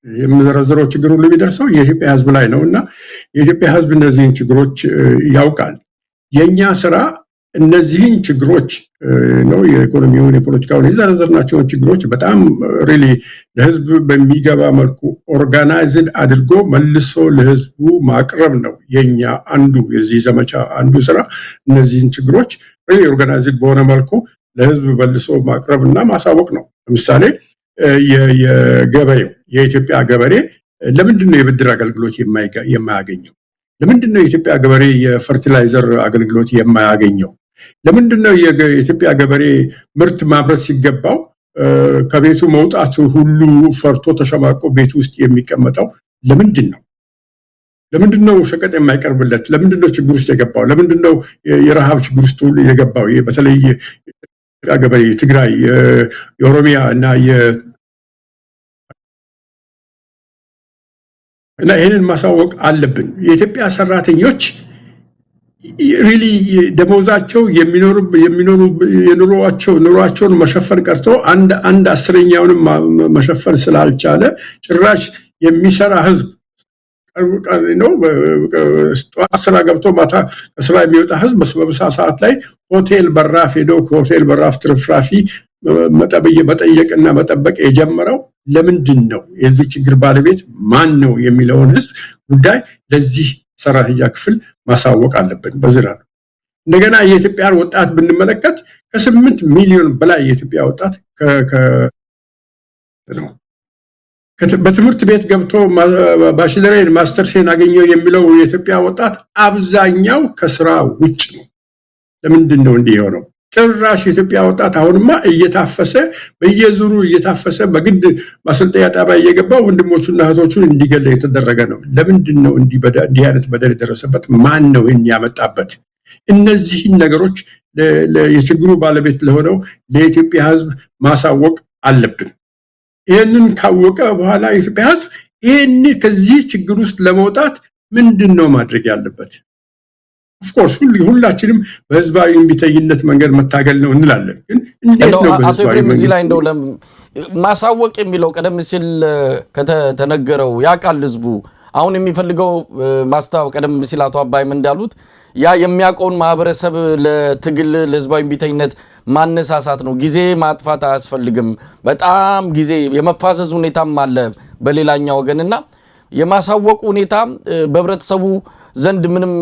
የምዘረዘረው ችግር ሁሉ የሚደርሰው የኢትዮጵያ ህዝብ ላይ ነውና የኢትዮጵያ ህዝብ እነዚህን ችግሮች ያውቃል የኛ ስራ እነዚህን ችግሮች ነው የኢኮኖሚውን የፖለቲካውን የዘረዘርናቸውን ችግሮች በጣም ሪሊ ለህዝብ በሚገባ መልኩ ኦርጋናይዝድ አድርጎ መልሶ ለህዝቡ ማቅረብ ነው የኛ አንዱ የዚህ ዘመቻ አንዱ ስራ እነዚህን ችግሮች ሪሊ ኦርጋናይዝድ በሆነ መልኩ ለህዝብ መልሶ ማቅረብና ማሳወቅ ነው ለምሳሌ የገበሬው የኢትዮጵያ ገበሬ ለምንድነው የብድር አገልግሎት የማያገኘው ለምንድነው የኢትዮጵያ ገበሬ የፈርቲላይዘር አገልግሎት የማያገኘው ለምንድነው የኢትዮጵያ ገበሬ ምርት ማምረት ሲገባው ከቤቱ መውጣት ሁሉ ፈርቶ ተሸማቆ ቤት ውስጥ የሚቀመጠው ለምንድነው ሸቀጥ የማይቀርብለት ለምንድነው ችግር ውስጥ የገባው ለምንድነው የረሃብ ችግር ውስጥ የገባው በተለይ ገበሬ ትግራይ የኦሮሚያ እና ይሄንን ማሳወቅ አለብን የኢትዮጵያ ሰራተኞች ሪሊ ደሞዛቸው ኑሯቸውን መሸፈን ቀርቶ አንድ አስረኛውንም መሸፈን ስላልቻለ ጭራሽ የሚሰራ ህዝብ ነው ጠዋት ስራ ገብቶ ማታ ከስራ የሚወጣ ህዝብ በምሳ ሰዓት ላይ ሆቴል በራፍ ሄዶ ከሆቴል በራፍ ትርፍራፊ መጠየቅና መጠበቅ የጀመረው ለምንድን ነው? የዚህ ችግር ባለቤት ማን ነው የሚለውን ህዝብ ጉዳይ ለዚህ ሰራተኛ ክፍል ማሳወቅ አለብን። በዝራ ነው። እንደገና የኢትዮጵያን ወጣት ብንመለከት ከ8 ሚሊዮን በላይ የኢትዮጵያ ወጣት ነው በትምህርት ቤት ገብቶ ባችለርን ማስተርሴን አገኘው የሚለው የኢትዮጵያ ወጣት አብዛኛው ከስራ ውጭ ነው። ለምንድን ነው እንዲህ የሆነው? ጭራሽ የኢትዮጵያ ወጣት አሁንማ እየታፈሰ በየዙሩ እየታፈሰ በግድ ማሰልጠኛ ጣቢያ እየገባ ወንድሞቹና እህቶቹን እንዲገል የተደረገ ነው። ለምንድን ነው እንዲህ አይነት በደል የደረሰበት? ማን ነው ይህን ያመጣበት? እነዚህን ነገሮች የችግሩ ባለቤት ለሆነው ለኢትዮጵያ ህዝብ ማሳወቅ አለብን። ይህንን ካወቀ በኋላ የኢትዮጵያ ህዝብ ይህን ከዚህ ችግር ውስጥ ለመውጣት ምንድን ነው ማድረግ ያለበት? ኦፍኮርስ ሁላችንም በህዝባዊ እምቢተኝነት መንገድ መታገል ነው እንላለን። ግን እንዴት ነው በህዝባዊ እዚህ ላይ እንደው ማሳወቅ የሚለው ቀደም ሲል ከተነገረው ያቃል ህዝቡ አሁን የሚፈልገው ማስታወቅ ቀደም ሲል አቶ አባይም እንዳሉት ያ የሚያውቀውን ማህበረሰብ ለትግል ለህዝባዊ እምቢተኝነት ማነሳሳት ነው። ጊዜ ማጥፋት አያስፈልግም። በጣም ጊዜ የመፋዘዝ ሁኔታም አለ በሌላኛው ወገንና የማሳወቁ ሁኔታ በህብረተሰቡ ዘንድ ምንም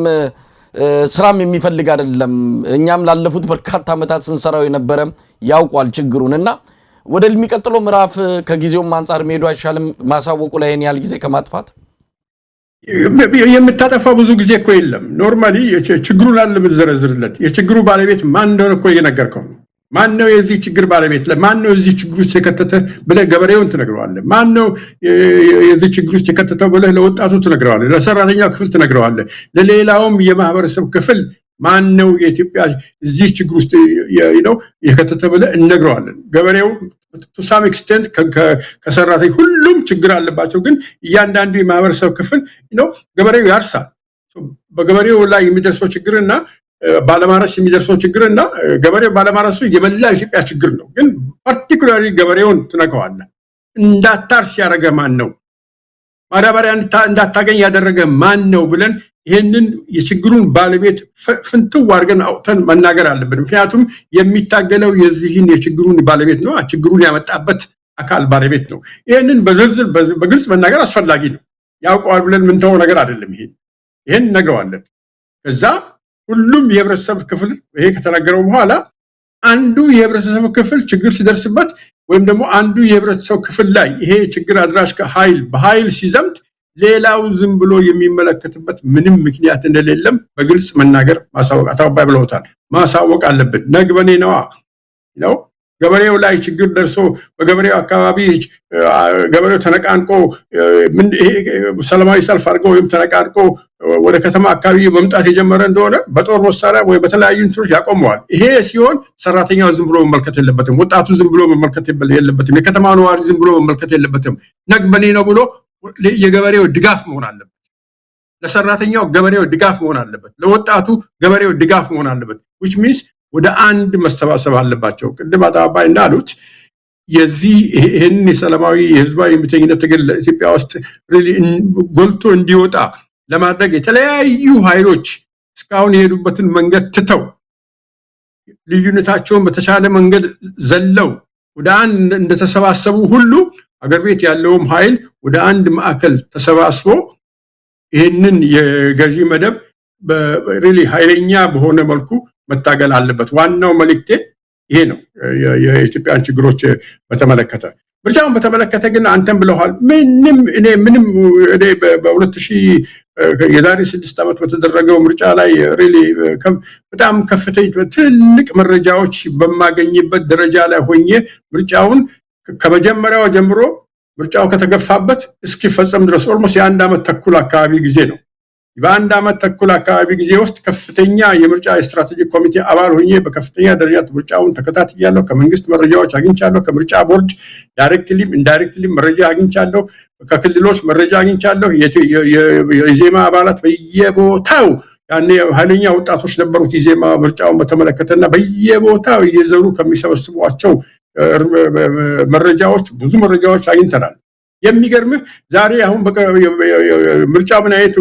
ስራም የሚፈልግ አይደለም። እኛም ላለፉት በርካታ ዓመታት ስንሰራው የነበረ ያውቋል ችግሩንና ወደ የሚቀጥለው ምዕራፍ ከጊዜውም አንፃር መሄዱ አይሻልም? ማሳወቁ ላይ ያህል ጊዜ ከማጥፋት የምታጠፋው ብዙ ጊዜ እኮ የለም። ኖርማሊ ችግሩን አለ የምትዘረዝርለት የችግሩ ባለቤት ማን እንደሆነ እኮ እየነገርከው ነው። ማን ነው የዚህ ችግር ባለቤት? ማን ነው የዚህ ችግር ውስጥ የከተተ ብለህ ገበሬውን ትነግረዋለህ። ማን ነው የዚህ ችግር ውስጥ የከተተው ብለህ ለወጣቱ ትነግረዋለህ፣ ለሰራተኛው ክፍል ትነግረዋለህ፣ ለሌላውም የማህበረሰብ ክፍል ማን ነው የኢትዮጵያ እዚህ ችግር ውስጥ የከተተ ብለህ እነግረዋለን። ገበሬው to some extent ከሰራተኛ ሁሉም ችግር አለባቸው። ግን እያንዳንዱ የማህበረሰብ ክፍል ገበሬው ያርሳል። በገበሬው ላይ የሚደርሰው ችግርና ባለማረስ የሚደርሰው ችግርና ገበሬው ባለማረሱ የመላ ኢትዮጵያ ችግር ነው። ግን ፓርቲኩላሪ ገበሬውን ትነካዋለህ። እንዳታርስ ያደረገ ማን ነው? ማዳበሪያ እንዳታገኝ ያደረገ ማን ነው ብለን ይህንን የችግሩን ባለቤት ፍንትው አድርገን አውጥተን መናገር አለብን። ምክንያቱም የሚታገለው የዚህን የችግሩን ባለቤት ነው፣ ችግሩን ያመጣበት አካል ባለቤት ነው። ይህንን በዝርዝር በግልጽ መናገር አስፈላጊ ነው። ያውቀዋል ብለን ምንተው ነገር አይደለም። ይህን እነግረዋለን። ከዛ ሁሉም የህብረተሰብ ክፍል ይሄ ከተነገረው በኋላ አንዱ የህብረተሰብ ክፍል ችግር ሲደርስበት ወይም ደግሞ አንዱ የህብረተሰብ ክፍል ላይ ይሄ ችግር አድራሽ በኃይል ሲዘምት ሌላው ዝም ብሎ የሚመለከትበት ምንም ምክንያት እንደሌለም በግልጽ መናገር ማሳወቅ አታባይ ብለውታል። ማሳወቅ አለብን። ነግበኔ ነው ገበሬው ላይ ችግር ደርሶ በገበሬው አካባቢ ገበሬው ተነቃንቆ ሰላማዊ ሰልፍ አድርጎ ወይም ተነቃንቆ ወደ ከተማ አካባቢ መምጣት የጀመረ እንደሆነ በጦር መሳሪያ ወይ በተለያዩ እንትኖች ያቆመዋል። ይሄ ሲሆን ሰራተኛው ዝም ብሎ መመልከት የለበትም። ወጣቱ ዝም ብሎ መመልከት የለበትም። የከተማ ነዋሪ ዝም ብሎ መመልከት የለበትም። ነግበኔ ነው ብሎ የገበሬው ድጋፍ መሆን አለበት። ለሰራተኛው ገበሬው ድጋፍ መሆን አለበት። ለወጣቱ ገበሬው ድጋፍ መሆን አለበት። which means ወደ አንድ መሰባሰብ አለባቸው። ቅድም አባይ እንዳሉት ይህን የሰላማዊ የህዝባዊ እምቢተኝነት ትግል ኢትዮጵያ ውስጥ ጎልቶ እንዲወጣ ለማድረግ የተለያዩ ኃይሎች እስካሁን የሄዱበትን መንገድ ትተው ልዩነታቸውን በተሻለ መንገድ ዘለው ወደ አንድ እንደተሰባሰቡ ሁሉ አገር ቤት ያለውም ኃይል ወደ አንድ ማዕከል ተሰባስቦ ይህንን የገዢ መደብ በሪሊ ኃይለኛ በሆነ መልኩ መታገል አለበት። ዋናው መልእክቴ ይሄ ነው። የኢትዮጵያን ችግሮች በተመለከተ ምርጫውን በተመለከተ ግን አንተም ብለዋል። ምንም በ2000 የዛሬ 6 ዓመት በተደረገው ምርጫ ላይ ሪሊ በጣም ከፍተኛ ትልቅ መረጃዎች በማገኝበት ደረጃ ላይ ሆኜ ምርጫውን ከመጀመሪያው ጀምሮ ምርጫው ከተገፋበት እስኪፈጸም ድረስ ኦልሞስት የአንድ ዓመት ተኩል አካባቢ ጊዜ ነው። በአንድ ዓመት ተኩል አካባቢ ጊዜ ውስጥ ከፍተኛ የምርጫ ስትራቴጂክ ኮሚቴ አባል ሆኜ በከፍተኛ ደረጃ ምርጫውን ተከታትያለሁ። ከመንግስት መረጃዎች አግኝቻለሁ። ከምርጫ ቦርድ ዳይሬክትሊም ኢንዳይሬክትሊም መረጃ አግኝቻለሁ። ከክልሎች መረጃ አግኝቻለሁ። የኢዜማ አባላት በየቦታው ያኔ ኃይለኛ ወጣቶች ነበሩት ኢዜማ ምርጫውን በተመለከተና በየቦታው እየዘሩ ከሚሰበስቧቸው መረጃዎች ብዙ መረጃዎች አግኝተናል። የሚገርምህ ዛሬ አሁን ምርጫ ምን አይነት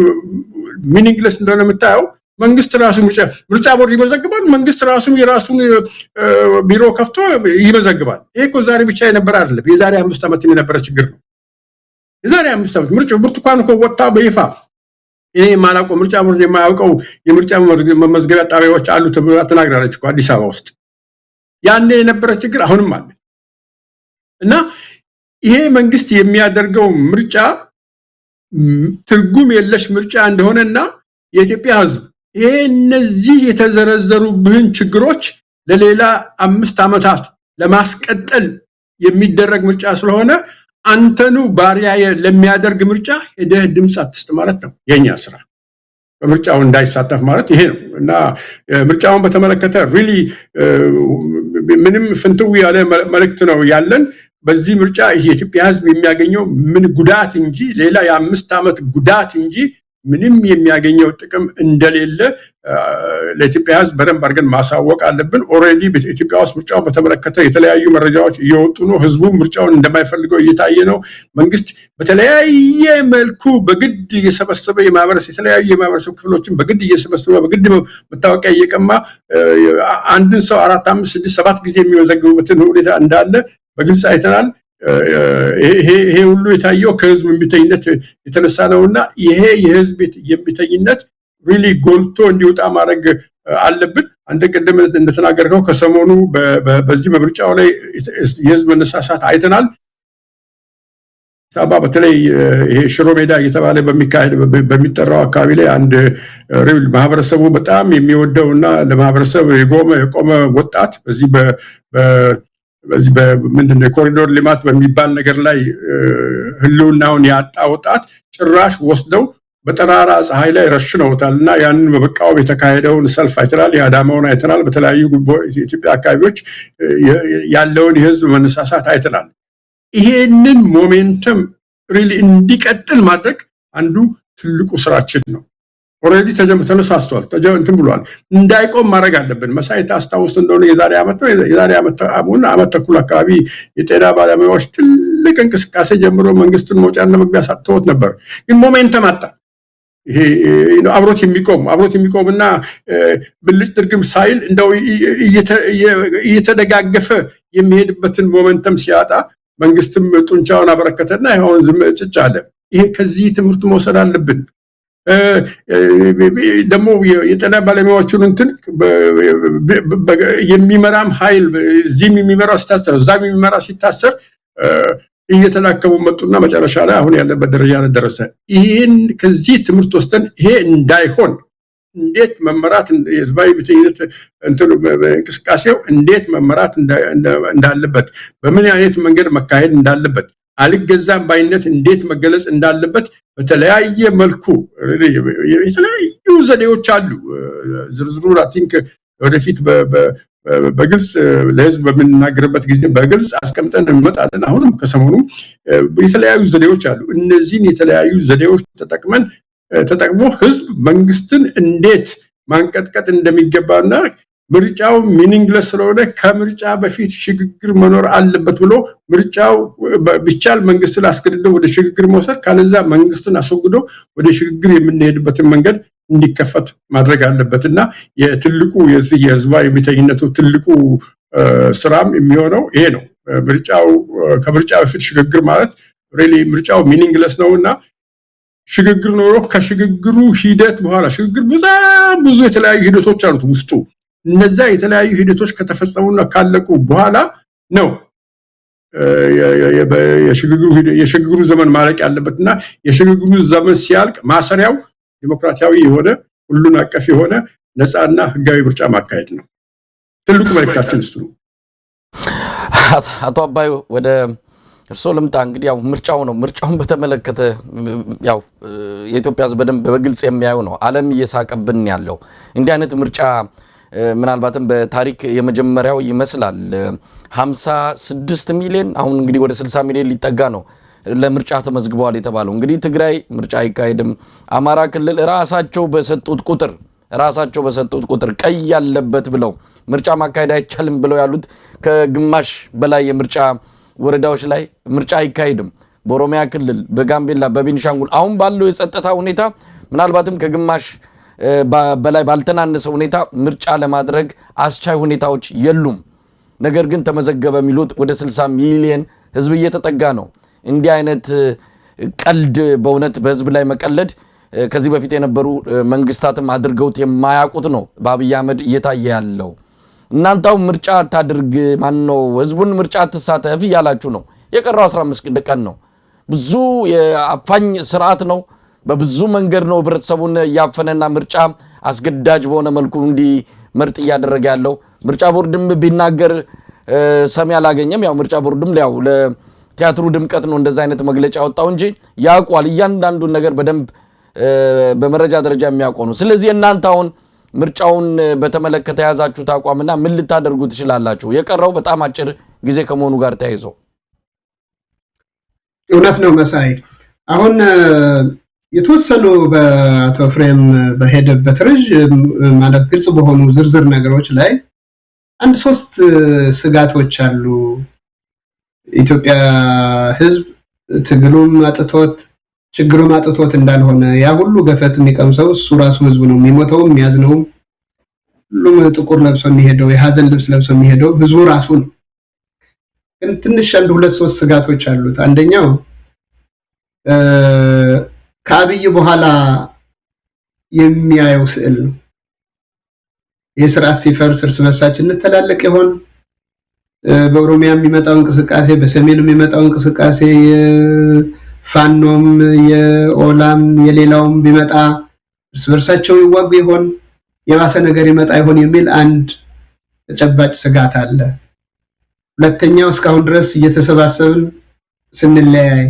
ሚኒንግለስ እንደሆነ የምታየው መንግስት ራሱ ምርጫ ቦርድ ይመዘግባል። መንግስት ራሱ የራሱን ቢሮ ከፍቶ ይመዘግባል። ይሄ እኮ ዛሬ ብቻ የነበረ አይደለም፣ የዛሬ 5 ዓመት የነበረ ችግር ነው። የዛሬ 5 ዓመት ብርቱካን እኮ ወጣ በይፋ እኔ የማላውቀው ምርጫ ቦርድ የማያውቀው የምርጫ መመዝገቢያ ጣቢያዎች አሉ ተብላ ተናግራለች እኮ አዲስ አበባ ውስጥ። ያኔ የነበረ ችግር አሁንም አለ እና ይሄ መንግስት የሚያደርገው ምርጫ ትርጉም የለሽ ምርጫ እንደሆነና የኢትዮጵያ ሕዝብ ይሄ እነዚህ የተዘረዘሩብህን ችግሮች ለሌላ 5 ዓመታት ለማስቀጠል የሚደረግ ምርጫ ስለሆነ አንተኑ ባሪያ ለሚያደርግ ምርጫ ሄደህ ድምጽ አትስጥ ማለት ነው የኛ ስራ። በምርጫው እንዳይሳተፍ ማለት ይሄ ነው እና ምርጫውን በተመለከተ ሪሊ ምንም ፍንትው ያለ መልእክት ነው ያለን። በዚህ ምርጫ የኢትዮጵያ ሕዝብ የሚያገኘው ምን ጉዳት እንጂ ሌላ የ5 ዓመት ጉዳት እንጂ ምንም የሚያገኘው ጥቅም እንደሌለ ለኢትዮጵያ ሕዝብ በደንብ አድርገን ማሳወቅ አለብን። ኦልሬዲ በኢትዮጵያ ውስጥ ምርጫውን በተመለከተ የተለያዩ መረጃዎች እየወጡ ነው። ሕዝቡ ምርጫውን እንደማይፈልገው እየታየ ነው። መንግስት በተለያየ መልኩ በግድ እየሰበሰበ የተለያዩ የማህበረሰብ ክፍሎችን በግድ እየሰበሰበ በግድ መታወቂያ እየቀማ አንድን ሰው 4፣ 5፣ 6፣ 7 ጊዜ የሚመዘግቡበትን ሁኔታ እንዳለ በግልጽ አይተናል። ይሄ ሁሉ የታየው ከህዝብ እምቢተኝነት የተነሳ ነውና ይሄ የህዝብ እምቢተኝነት ሪሊ ጎልቶ እንዲወጣ ማድረግ አለብን። አንተ ቅድም እንደተናገርከው ከሰሞኑ በዚህ በምርጫው ላይ የህዝብ መነሳሳት አይተናል። ሳባ በተለይ ይሄ ሽሮ ሜዳ እየተባለ በሚጠራው አካባቢ ላይ አንድ ሪል ማህበረሰቡ በጣም የሚወደውና ለማህበረሰብ የቆመ ወጣት በዚህ ምንድነው የኮሪዶር ልማት በሚባል ነገር ላይ ህልውናውን ያጣ ወጣት ጭራሽ ወስደው በጠራራ ፀሐይ ላይ ረሽነውታልና ያንን በመቃወም የተካሄደውን ሰልፍ አይተናል። የአዳማውን አይተናል። በተለያዩ የኢትዮጵያ አካባቢዎች ያለውን የህዝብ መነሳሳት አይተናል። ይሄንን ሞሜንተም ሪሊ እንዲቀጥል ማድረግ አንዱ ትልቁ ስራችን ነው። ኦልሬዲ ተነሳስቷል፣ እንትን ብሏል። እንዳይቆም ማድረግ አለብን። መሳይ ታስታውስ እንደሆነ የዛሬ ዓመት ተኩል አካባቢ የጤና ባለሙያዎች ትልቅ እንቅስቃሴ ጀምሮ መንግስትን መውጫና መግቢያ ሳትተውት ነበር። ግን ሞሜንተም አጣ። ይሄ አብሮት የሚቆምና ብልጭ ድርግም ሳይል እንደው እየተደጋገፈ የሚሄድበትን ሞሜንተም ሲያጣ መንግስትም ጡንቻውን አበረከተና ይሁን ዝም ጭጭ አለ። ይሄ ከዚህ ትምህርት መውሰድ አለብን። ደግሞ የጤና ባለሙያዎቹን እንትን የሚመራም ኃይል እዚህም የሚመራው ሲታሰር እዛም የሚመራው ሲታሰር እየተላከሙ መጡና መጨረሻ ላይ አሁን ያለበት ደረጃ ላይ ደረሰ። ይሄን ከዚህ ትምህርት ወስደን ይሄ እንዳይሆን እንዴት መመራት የህዝባዊ ብትይነት እንቅስቃሴው እንዴት መመራት እንዳለበት በምን አይነት መንገድ መካሄድ እንዳለበት አልገዛም ባይነት እንዴት መገለጽ እንዳለበት በተለያየ መልኩ የተለያዩ ዘዴዎች አሉ። ዝርዝሩን አይ ቲንክ ወደፊት በግልጽ ለህዝብ በምንናገርበት ጊዜ በግልጽ አስቀምጠን እንመጣለን። አሁንም ከሰሞኑ የተለያዩ ዘዴዎች አሉ። እነዚህን የተለያዩ ዘዴዎች ተጠቅሞ ህዝብ መንግስትን እንዴት ማንቀጥቀጥ እንደሚገባና ምርጫው ሚኒንግለስ ስለሆነ ከምርጫ በፊት ሽግግር መኖር አለበት ብሎ ምርጫው ቢቻል መንግስትን አስገድዶ ወደ ሽግግር መውሰድ ካለዛ መንግስትን አስወግዶ ወደ ሽግግር የምንሄድበትን መንገድ እንዲከፈት ማድረግ አለበትና የትልቁ የህዝባዊ እምቢተኝነቱ ትልቁ ስራም የሚሆነው ይሄ ነው። ከምርጫ በፊት ሽግግር ማለት ሪሊ ምርጫው ሚኒንግለስ ነውና ሽግግር ኖሮ ከሽግግሩ ሂደት በኋላ ሽግግር በጣም ብዙ የተለያዩ ሂደቶች አሉት ውስጡ። እነዛ የተለያዩ ሂደቶች ከተፈጸሙና ካለቁ በኋላ ነው የሽግግሩ ዘመን ማለቅ ያለበትና የሽግግሩ ዘመን ሲያልቅ ማሰሪያው ዲሞክራሲያዊ የሆነ ሁሉን አቀፍ የሆነ ነፃና ህጋዊ ምርጫ ማካሄድ ነው። ትልቁ መልእክታችን እሱ ነው። አቶ አባይ ወደ እርሶ ልምጣ። እንግዲህ ያው ምርጫው ነው። ምርጫውን በተመለከተ ያው የኢትዮጵያ ህዝብ በደንብ በግልጽ የሚያዩ ነው። ዓለም እየሳቀብን ያለው እንዲህ አይነት ምርጫ ምናልባትም በታሪክ የመጀመሪያው ይመስላል። 56 ሚሊዮን አሁን እንግዲህ ወደ 60 ሚሊዮን ሊጠጋ ነው ለምርጫ ተመዝግበዋል የተባለው። እንግዲህ ትግራይ ምርጫ አይካሄድም፣ አማራ ክልል ራሳቸው በሰጡት ቁጥር ቀይ ያለበት ብለው ምርጫ ማካሄድ አይቻልም ብለው ያሉት ከግማሽ በላይ የምርጫ ወረዳዎች ላይ ምርጫ አይካሄድም። በኦሮሚያ ክልል፣ በጋምቤላ፣ በቤኒሻንጉል አሁን ባለው የጸጥታ ሁኔታ ምናልባትም ከግማሽ በላይ ባልተናነሰ ሁኔታ ምርጫ ለማድረግ አስቻይ ሁኔታዎች የሉም። ነገር ግን ተመዘገበ የሚሉት ወደ 60 ሚሊዮን ህዝብ እየተጠጋ ነው። እንዲህ አይነት ቀልድ በእውነት በህዝብ ላይ መቀለድ ከዚህ በፊት የነበሩ መንግስታትም አድርገውት የማያውቁት ነው በአብይ አህመድ እየታየ ያለው። እናንተው ምርጫ አታድርግ ማነው ህዝቡን ምርጫ አትሳተፍ እያላችሁ ነው። የቀረው 15 ቀን ነው። ብዙ የአፋኝ ስርዓት ነው። በብዙ መንገድ ነው ህብረተሰቡን ያፈነና ምርጫ አስገዳጅ በሆነ መልኩ እንዲመርጥ እያደረገ ያለው። ምርጫ ቦርድም ቢናገር ሰሚ አላገኘም። ያው ምርጫ ቦርድም ያው ለቲያትሩ ድምቀት ነው እንደዛ አይነት መግለጫ ወጣው እንጂ ያውቋል እያንዳንዱን ነገር በደንብ በመረጃ ደረጃ የሚያውቀው ነው። ስለዚህ እናንተ አሁን ምርጫውን በተመለከተ ያዛችሁ አቋምና ምን ልታደርጉ ትችላላችሁ? የቀረው በጣም አጭር ጊዜ ከመሆኑ ጋር ተያይዞ እውነት ነው መሳይ። አሁን የተወሰኑ በአቶ ፍሬም በሄደበት ረጅም ማለት ግልጽ በሆኑ ዝርዝር ነገሮች ላይ አንድ 3 ስጋቶች አሉ። ኢትዮጵያ ህዝብ ትግሉም አጥቶት ችግሩም አጥቶት እንዳልሆነ ያ ሁሉ ገፈት የሚቀምሰው እሱ ራሱ ህዝብ ነው። የሚሞተው የሚያዝነው ሁሉም ጥቁር ለብሶ የሚሄደው የሐዘን ልብስ ለብሶ የሚሄደው ህዝቡ ራሱ ነው። ግን ትንሽ 1-2-3 ስጋቶች አሉት። አንደኛው ከአብይ በኋላ የሚያየው ስዕል ነው። የስርዓት ሲፈርስ እርስ በርሳችን እንተላለቅ ይሆን? በኦሮሚያ የሚመጣው እንቅስቃሴ፣ በሰሜን የሚመጣው እንቅስቃሴ፣ የፋኖም የኦላም የሌላውም ቢመጣ እርስ በርሳቸው ይዋጉ ይሆን? የባሰ ነገር ይመጣ ይሆን የሚል አንድ ተጨባጭ ስጋት አለ። ሁለተኛው እስካሁን ድረስ እየተሰባሰብን ስንለያይ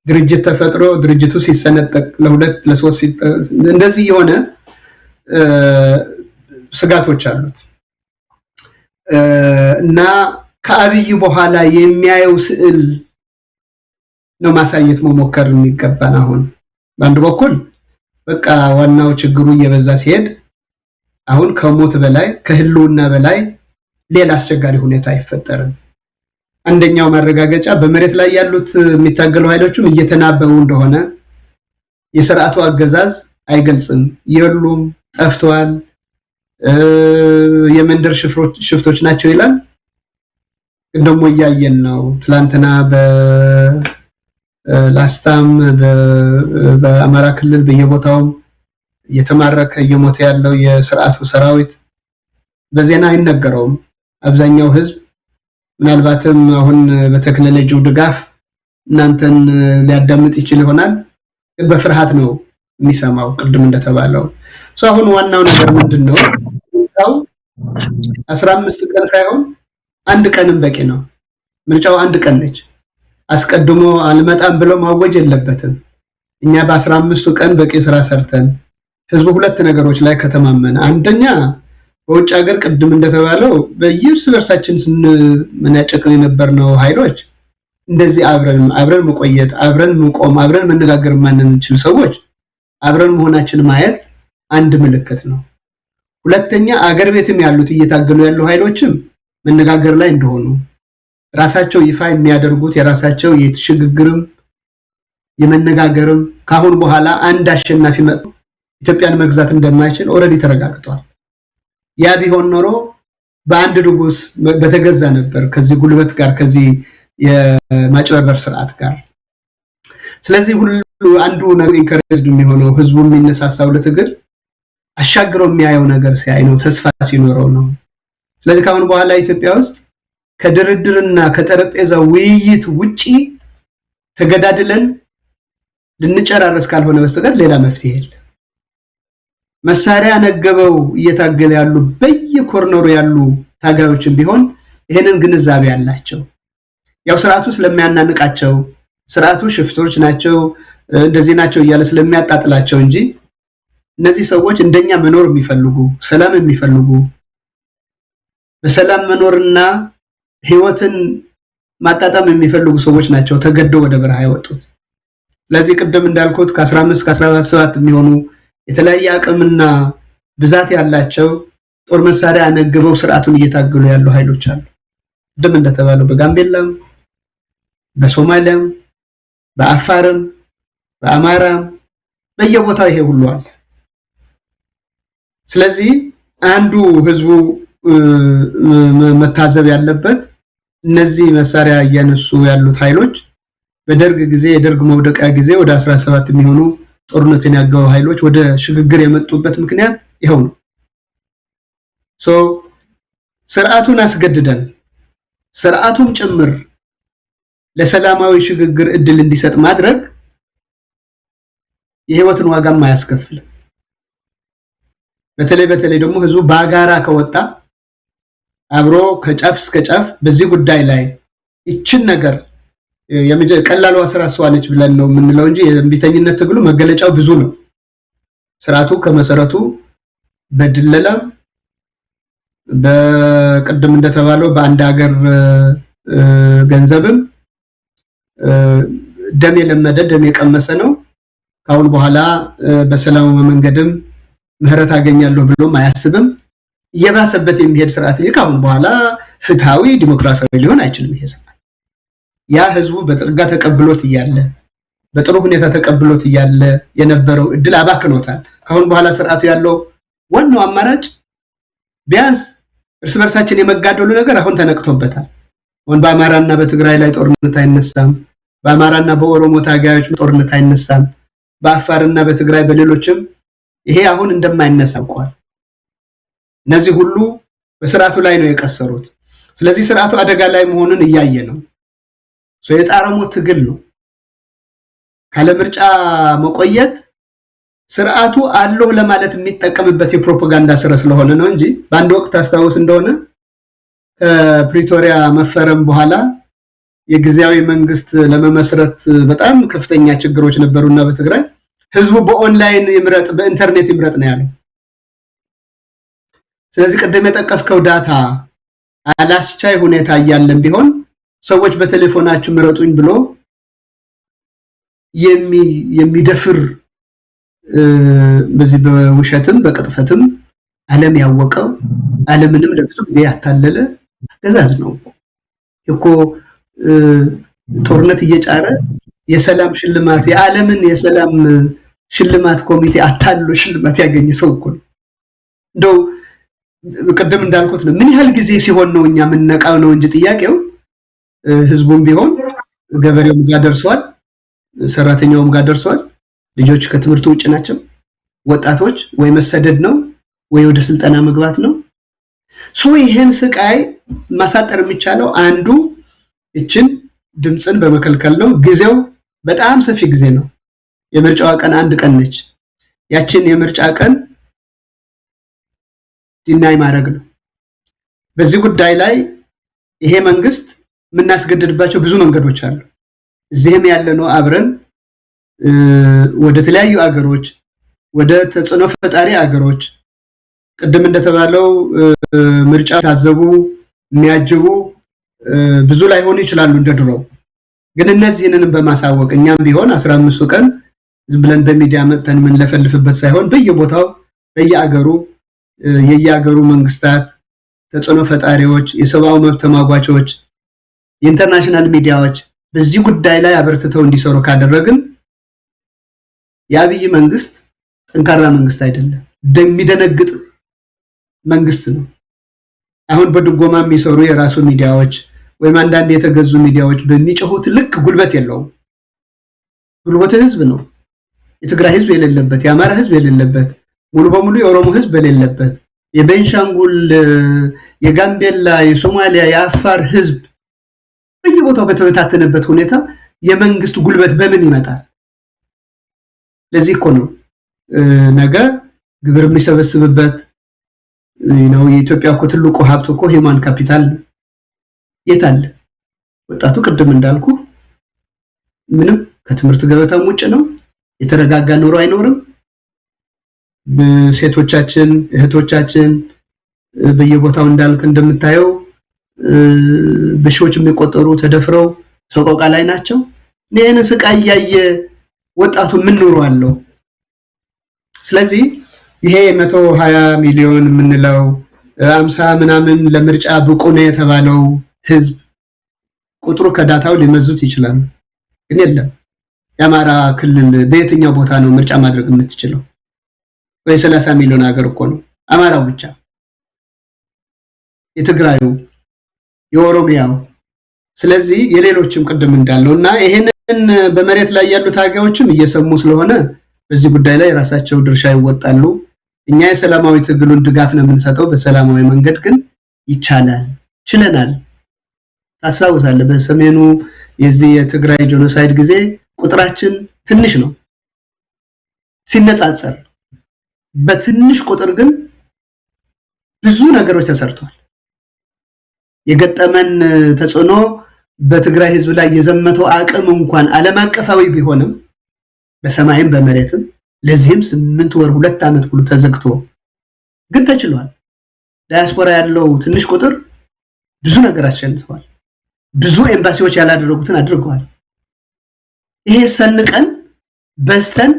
ድርጅት ተፈጥሮ ድርጅቱ ሲሰነጠቅ ለ2 ለ3 እንደዚህ የሆነ ስጋቶች አሉት እና ከአብይ በኋላ የሚያየው ስዕል ነው ማሳየት መሞከር የሚገባን። አሁን በአንድ በኩል በቃ ዋናው ችግሩ እየበዛ ሲሄድ አሁን ከሞት በላይ ከህልውና በላይ ሌላ አስቸጋሪ ሁኔታ አይፈጠርም። አንደኛው ማረጋገጫ በመሬት ላይ ያሉት የሚታገሉ ኃይሎችም እየተናበቡ እንደሆነ የሥርዓቱ አገዛዝ አይገልጽም። የሉም፣ ጠፍተዋል፣ የመንደር ሽፍቶች ናቸው ይላል። እንደሞ እያየን ነው። ትላንትና በላስታም በአማራ ክልል በየቦታው እየተማረከ እየሞተ ያለው የሥርዓቱ ሰራዊት በዜና አይነገረውም። አብዛኛው ህዝብ ምናልባትም አሁን በቴክኖሎጂው ድጋፍ እናንተን ሊያዳምጥ ይችል ይሆናል፣ ግን በፍርሃት ነው የሚሰማው። ቅድም እንደተባለው አሁን ዋናው ነገር ምንድነው? 15 ቀን ሳይሆን 1 ቀንም በቂ ነው። ምርጫው 1 ቀን ነች። አስቀድሞ አልመጣም ብሎ ማወጅ የለበትም። እኛ በ15 ቀን በቂ ስራ ሰርተን ህዝቡ 2 ነገሮች ላይ ከተማመነ፣ አንደኛ በውጭ ሀገር ቅድም እንደተባለው በየእርስ በርሳችን ስንመናጨቅን የነበርነው ኃይሎች እንደዚህ አብረን መቆየት፣ አብረን መቆም፣ አብረን መነጋገር ማንንችል ሰዎች አብረን መሆናችን ማየት አንድ ምልክት ነው። ሁለተኛ አገር ቤትም ያሉት እየታገሉ ያሉ ኃይሎችም መነጋገር ላይ እንደሆኑ ራሳቸው ይፋ የሚያደርጉት የራሳቸው የሽግግርም የመነጋገርም ካሁን በኋላ አንድ አሸናፊ መጥቶ ኢትዮጵያን መግዛት እንደማይችል ኦሬዲ ተረጋግጧል። ያ ቢሆን ኖሮ በአንድ ንጉስ በተገዛ ነበር ከዚህ ጉልበት ጋር ከዚህ የማጭበርበር ስርዓት ጋር። ስለዚህ ሁሉ አንዱ ነገር ኢንከሬጅድ የሚሆነው ህዝቡ የሚነሳሳው ለትግል አሻግሮ የሚያየው ነገር ሲያይ ነው፣ ተስፋ ሲኖረው ነው። ስለዚህ ካሁን በኋላ ኢትዮጵያ ውስጥ ከድርድርና ከጠረጴዛ ውይይት ውጪ ተገዳድለን ልንጨራረስ ካልሆነ በስተቀር ሌላ መፍትሄ የለም። መሳሪያ ነገበው እየታገለ ያሉ በየኮርነሩ ያሉ ታጋዮችን ቢሆን ይሄንን ግንዛቤ ያላቸው ያው ስርዓቱ ስለሚያናንቃቸው ስርዓቱ ሽፍቶች ናቸው እንደዚህ ናቸው እያለ ስለሚያጣጥላቸው እንጂ እነዚህ ሰዎች እንደኛ መኖር የሚፈልጉ ሰላም የሚፈልጉ በሰላም መኖርና ህይወትን ማጣጣም የሚፈልጉ ሰዎች ናቸው ተገደው ወደ በረሃ ያወጡት። ስለዚህ ቅድም እንዳልኩት ከ15 ከ17 የሚሆኑ የተለያየ አቅምና ብዛት ያላቸው ጦር መሳሪያ አነግበው ስርዓቱን እየታገሉ ያሉ ኃይሎች አሉ። ቅድም እንደተባለው በጋምቤላም በሶማሊያም በአፋርም በአማራም በየቦታው ይሄ ሁሉ አለ። ስለዚህ አንዱ ህዝቡ መታዘብ ያለበት እነዚህ መሳሪያ እያነሱ ያሉት ኃይሎች በደርግ ጊዜ የደርግ መውደቂያ ጊዜ ወደ 17 የሚሆኑ ጦርነትን ያጋው ኃይሎች ወደ ሽግግር የመጡበት ምክንያት ይሄው ነው። ስርዓቱን አስገድደን ስርዓቱም ጭምር ለሰላማዊ ሽግግር እድል እንዲሰጥ ማድረግ የህይወትን ዋጋም አያስከፍልም። በተለይ ደግሞ ህዝቡ ባጋራ ከወጣ አብሮ ከጫፍ እስከ ጫፍ በዚህ ጉዳይ ላይ ይችን ነገር ቀላሉ ስራ ሷነች ብለን ነው የምንለው እንጂ የእምቢተኝነት ትግሉ መገለጫው ብዙ ነው። ስርዓቱ ከመሰረቱ በድለላም በቅድም እንደተባለው በአንድ ሀገር ገንዘብም ደም የለመደ ደም የቀመሰ ነው። ካሁን በኋላ በሰላም መንገድም ምህረት አገኛለሁ ብሎም አያስብም። የባሰበት የሚሄድ ስርዓት እንጂ ካሁን በኋላ ፍትሃዊ ዲሞክራሲያዊ ሊሆን አይችልም። ይሄ ስርዓት ያ ህዝቡ በጥርጋ ተቀብሎት ይያለ በጥሩ ሁኔታ ተቀብሎት ይያለ የነበረው እድል አባክኖታል። ካሁን በኋላ ስርዓቱ ያለው ዋናው አማራጭ ቢያንስ እርስ በርሳችን የመጋደሉ ነገር አሁን ተነቅቶበታል። አሁን በአማራና በትግራይ ላይ ጦርነት አይነሳም። በአማራና በኦሮሞ ታጋዮች ጦርነት አይነሳም። በአፋርና በትግራይ በሌሎችም ይሄ አሁን እንደማይነሳ አውቀዋል። እነዚህ ሁሉ በስርዓቱ ላይ ነው የቀሰሩት። ስለዚህ ስርዓቱ አደጋ ላይ መሆኑን እያየ ነው። የጣረሞ ትግል ነው። ካለ ምርጫ መቆየት ስርዓቱ አለው ለማለት የሚጠቀምበት የፕሮፓጋንዳ ስራ ስለሆነ ነው እንጂ በአንድ ወቅት አስታውስ እንደሆነ ከፕሪቶሪያ መፈረም በኋላ የጊዜያዊ መንግስት ለመመስረት በጣም ከፍተኛ ችግሮች ነበሩና በትግራይ ህዝቡ በኦንላይን ይምረጥ በኢንተርኔት ይምረጥ ነው ያለው። ስለዚህ ቀደም የጠቀስከው ዳታ አላስቻይ ሁኔታ እያለን ቢሆን ሰዎች በቴሌፎናቸው ምረጡኝ ብሎ የሚደፍር በዚህ በውሸትም በቅጥፈትም ዓለም ያወቀው ዓለምንም ለብዙ ጊዜ ያታለለ ገዛዝ ነው እኮ ጦርነት እየጫረ የሰላም ሽልማት የዓለምን የሰላም ሽልማት ኮሚቴ አታሎ ሽልማት ያገኘ ሰው እኮ ነው። እንደው ቀደም እንዳልኩት ነው ምን ያህል ጊዜ ሲሆን ነው እኛ ምንነቃው ነው እንጂ ጥያቄው ህዝቡም ቢሆን ገበሬውም ጋር ደርሷል፣ ሰራተኛውም ጋር ደርሷል። ልጆች ከትምህርት ውጭ ናቸው። ወጣቶች ወይ መሰደድ ነው ወይ ወደ ስልጠና መግባት ነው። ይሄን ስቃይ ማሳጠር የሚቻለው አንዱ እችን ድምጽን በመከልከል ነው። ጊዜው በጣም ሰፊ ጊዜ ነው። የምርጫው ቀን አንድ ቀን ነች። ያችን የምርጫ ቀን ዲናይ ማድረግ ነው። በዚህ ጉዳይ ላይ ይሄ መንግስት የምናስገድድባቸው ብዙ መንገዶች አሉ። እዚህም ያለነው አብረን ወደ ተለያዩ አገሮች ወደ ተጽዕኖ ፈጣሪ አገሮች ቀደም እንደተባለው ምርጫ ታዘቡ የሚያጅቡ ብዙ ላይ ሆነ ይችላሉ እንደድሮ። ግን እነዚህንንም በማሳወቅ እኛም ቢሆን 15 ቀን ዝም ብለን በሚዲያ መጥተን ምን ለፈልፍበት ሳይሆን በየቦታው በየአገሩ የየአገሩ መንግስታት ተጽዕኖ ፈጣሪዎች የሰብአዊ መብት ተሟጋቾች የኢንተርናሽናል ሚዲያዎች በዚህ ጉዳይ ላይ አበርትተው እንዲሰሩ ካደረግን የአብይ መንግስት ጠንካራ መንግስት አይደለም፣ እንደሚደነግጥ መንግስት ነው። አሁን በድጎማ የሚሰሩ የራሱ ሚዲያዎች ወይም አንዳንድ የተገዙ ሚዲያዎች በሚጮሁት ልክ ጉልበት የለውም። ጉልበት ህዝብ ነው። የትግራይ ህዝብ የሌለበት፣ የአማራ ህዝብ የሌለበት፣ ሙሉ በሙሉ የኦሮሞ ህዝብ የሌለበት፣ የቤንሻንጉል፣ የጋምቤላ፣ የሶማሊያ፣ የአፋር ህዝብ በየቦታው በተበታተነበት ሁኔታ የመንግስት ጉልበት በምን ይመጣል? ለዚህ እኮ ነው ነገ ግብር የሚሰበስብበት ነው። የኢትዮጵያ እኮ ትልቁ ሀብት እኮ ሂውማን ካፒታል የት አለ? ወጣቱ ቅድም እንዳልኩ ምንም ከትምህርት ገበታም ውጭ ነው። የተረጋጋ ኑሮ አይኖርም። ሴቶቻችን እህቶቻችን በየቦታው እንዳልክ እንደምታየው በሺዎች የሚቆጠሩ ተደፍረው ሰቆቃ ላይ ናቸው። እኔን ስቃይ ያየ ወጣቱ ምን ኑሮ አለው? ስለዚህ ይሄ 120 ሚሊዮን የምንለው 50 ምናምን ለምርጫ ብቁ ነው የተባለው ህዝብ ቁጥሩ ከዳታው ሊመዙት ይችላል። ግን የለም የአማራ ክልል በየትኛው ቦታ ነው ምርጫ ማድረግ የምትችለው? ወይ 30 ሚሊዮን ሀገር እኮ ነው አማራው ብቻ። የትግራዩ፣ የኦሮሚያው፣ ስለዚህ የሌሎችም ቅድም እንዳለውና ይሄንን በመሬት ላይ ያሉ ታጋዮችም እየሰሙ ስለሆነ በዚህ ጉዳይ ላይ ራሳቸው ድርሻ ይወጣሉ። እኛ የሰላማዊ ትግሉን ድጋፍ ነው የምንሰጠው። በሰላማዊ መንገድ ግን ይቻላል፣ ችለናል። ታስታውሳለህ በሰሜኑ የዚህ የትግራይ ጄኖሳይድ ጊዜ ቁጥራችን ትንሽ ነው ሲነጻጸር፣ በትንሽ ቁጥር ግን ብዙ ነገሮች ተሰርቷል። የገጠመን ተጽዕኖ በትግራይ ህዝብ ላይ የዘመተው አቅም እንኳን ዓለም አቀፋዊ ቢሆንም በሰማይም በመሬትም ለዚህም 8 ወር 2 ዓመት ሁሉ ተዘግቶ ግን ተችሏል። ዳያስፖራ ያለው ትንሽ ቁጥር ብዙ ነገር አሸንፈዋል። ብዙ ኤምባሲዎች ያላደረጉትን አድርገዋል። ይሄ ሰንቀን በስተን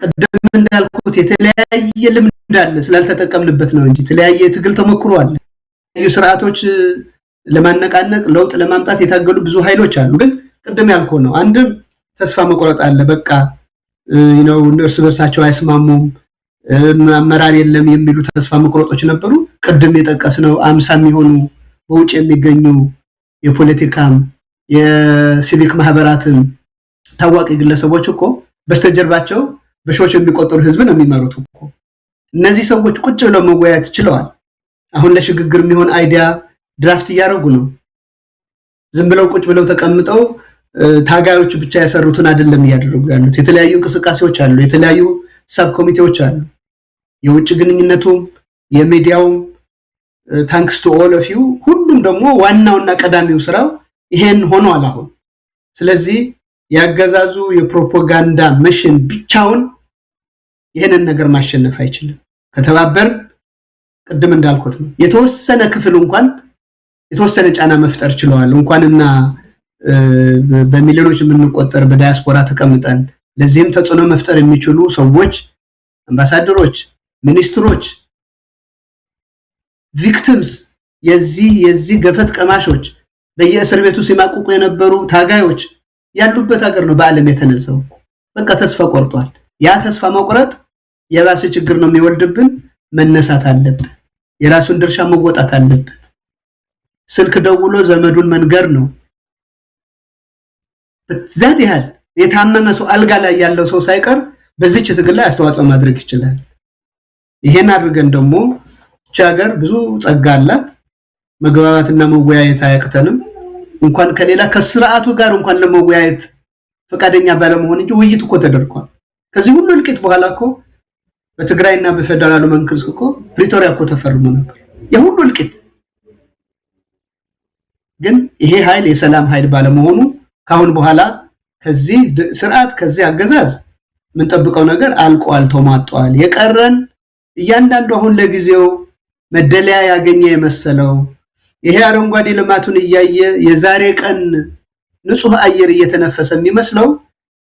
ቀደም እንዳልኩት የተለያየ ልምድ አለ ስላልተጠቀምንበት ነው እንጂ የተለያየ ትግል ተሞክሮ አለ። ስርዓቶች ለማነቃነቅ ለውጥ ለማምጣት የታገሉ ብዙ ኃይሎች አሉ። ግን ቀደም ያልከው ነው። አንድም ተስፋ መቆረጥ አለ። በቃ እርስ በርሳቸው አይስማሙም፣ አመራር የለም የሚሉ ተስፋ መቆረጦች ነበሩ። ቀደም የጠቀስነው 50 የሚሆኑ በውጭ የሚገኙ የፖለቲካም የሲቪክ ማህበራትም ታዋቂ ግለሰቦች እኮ በስተጀርባቸው በሺዎች የሚቆጠሩ ህዝብ ነው የሚመሩት እኮ። እነዚህ ሰዎች ቁጭ ብለው መወያየት ችለዋል። አሁን ለሽግግር የሚሆን አይዲያ ድራፍት እያደረጉ ነው። ዝም ብለው ቁጭ ብለው ተቀምጠው ታጋዮች ብቻ ያሰሩትን አይደለም እያደረጉ ያሉት። የተለያዩ እንቅስቃሴዎች አሉ፣ የተለያዩ ሰብ ኮሚቴዎች አሉ። የውጭ ግንኙነቱም የሚዲያውም ታንክስ ቱ ኦል ኦፍ ዩ ሁሉም ደግሞ ዋናውና ቀዳሚው ስራው ይሄን ሆኗል አሁን። ስለዚህ ያገዛዙ የፕሮፓጋንዳ መሽን ብቻውን ይሄንን ነገር ማሸነፍ አይችልም። ከተባበር ቅድም እንዳልኩት ነው የተወሰነ ክፍል እንኳን የተወሰነ ጫና መፍጠር ችለዋል። እንኳንና በሚሊዮኖች የምንቆጠር በዳያስፖራ ተቀምጠን ለዚህም ተጽዕኖ መፍጠር የሚችሉ ሰዎች፣ አምባሳደሮች፣ ሚኒስትሮች፣ ቪክቲምስ የዚህ ገፈት ቀማሾች በየእስር ቤቱ ሲማቁቁ የነበሩ ታጋዮች ያሉበት ሀገር ነው በዓለም የተነሳው። በቃ ተስፋ ቆርጧል። ያ ተስፋ መቁረጥ የባሰ ችግር ነው የሚወልድብን። መነሳት አለበት። የራሱን ድርሻ መወጣት አለበት። ስልክ ደውሎ ዘመዱን መንገር ነው። በዛት ያህል የታመመ ሰው አልጋ ላይ ያለው ሰው ሳይቀር በዚች ትግል ላይ አስተዋጽኦ ማድረግ ይችላል። ይሄን አድርገን ደግሞ ሀገር ብዙ ጸጋ አላት። መግባባትና መወያየት አያቅተንም። እንኳን ከሌላ ከስርዓቱ ጋር እንኳን ለመወያየት ፈቃደኛ ባለመሆን እንጂ ውይይት እኮ ተደርጓል። ከዚህ ሁሉ እልቂት በኋላ እኮ በትግራይና በፌደራሉ መንግስት እኮ ፕሪቶሪያ እኮ ተፈርሞ ነበር። የሁሉ እልቂት ግን ይሄ ኃይል የሰላም ኃይል ባለመሆኑ ካሁን በኋላ ከዚህ ስርዓት ከዚህ አገዛዝ ምን ጠብቀው ነገር አልቋል፣ ተማጧል። የቀረን እያንዳንዱ አሁን ለጊዜው መደለያ ያገኘ የመሰለው ይሄ አረንጓዴ ልማቱን እያየ የዛሬ ቀን ንጹህ አየር እየተነፈሰ የሚመስለው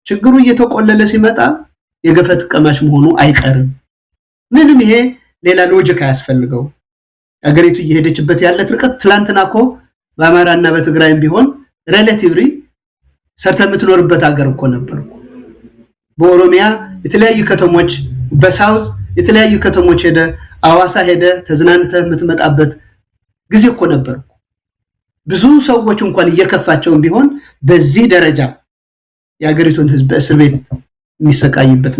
ችግሩ እየተቆለለ ሲመጣ የገፈት ቀማሽ መሆኑ አይቀርም። ምንም ይሄ ሌላ ሎጂክ አያስፈልገው። አገሪቱ እየሄደችበት ያለ ርቀት ትላንትናኮ በአማራና በትግራይም ቢሆን ሪሌቲቭሊ ሰርተ የምትኖርበት ሀገር እኮ ነበር። በኦሮሚያ የተለያዩ ከተሞች፣ በሳውዝ የተለያዩ ከተሞች ሄደ አዋሳ ሄደ ተዝናንተህ የምትመጣበት ጊዜ እኮ ነበር። ብዙ ሰዎች እንኳን እየከፋቸውን ቢሆን በዚህ ደረጃ የሀገሪቱን ህዝብ እስር ቤት የሚሰቃይበት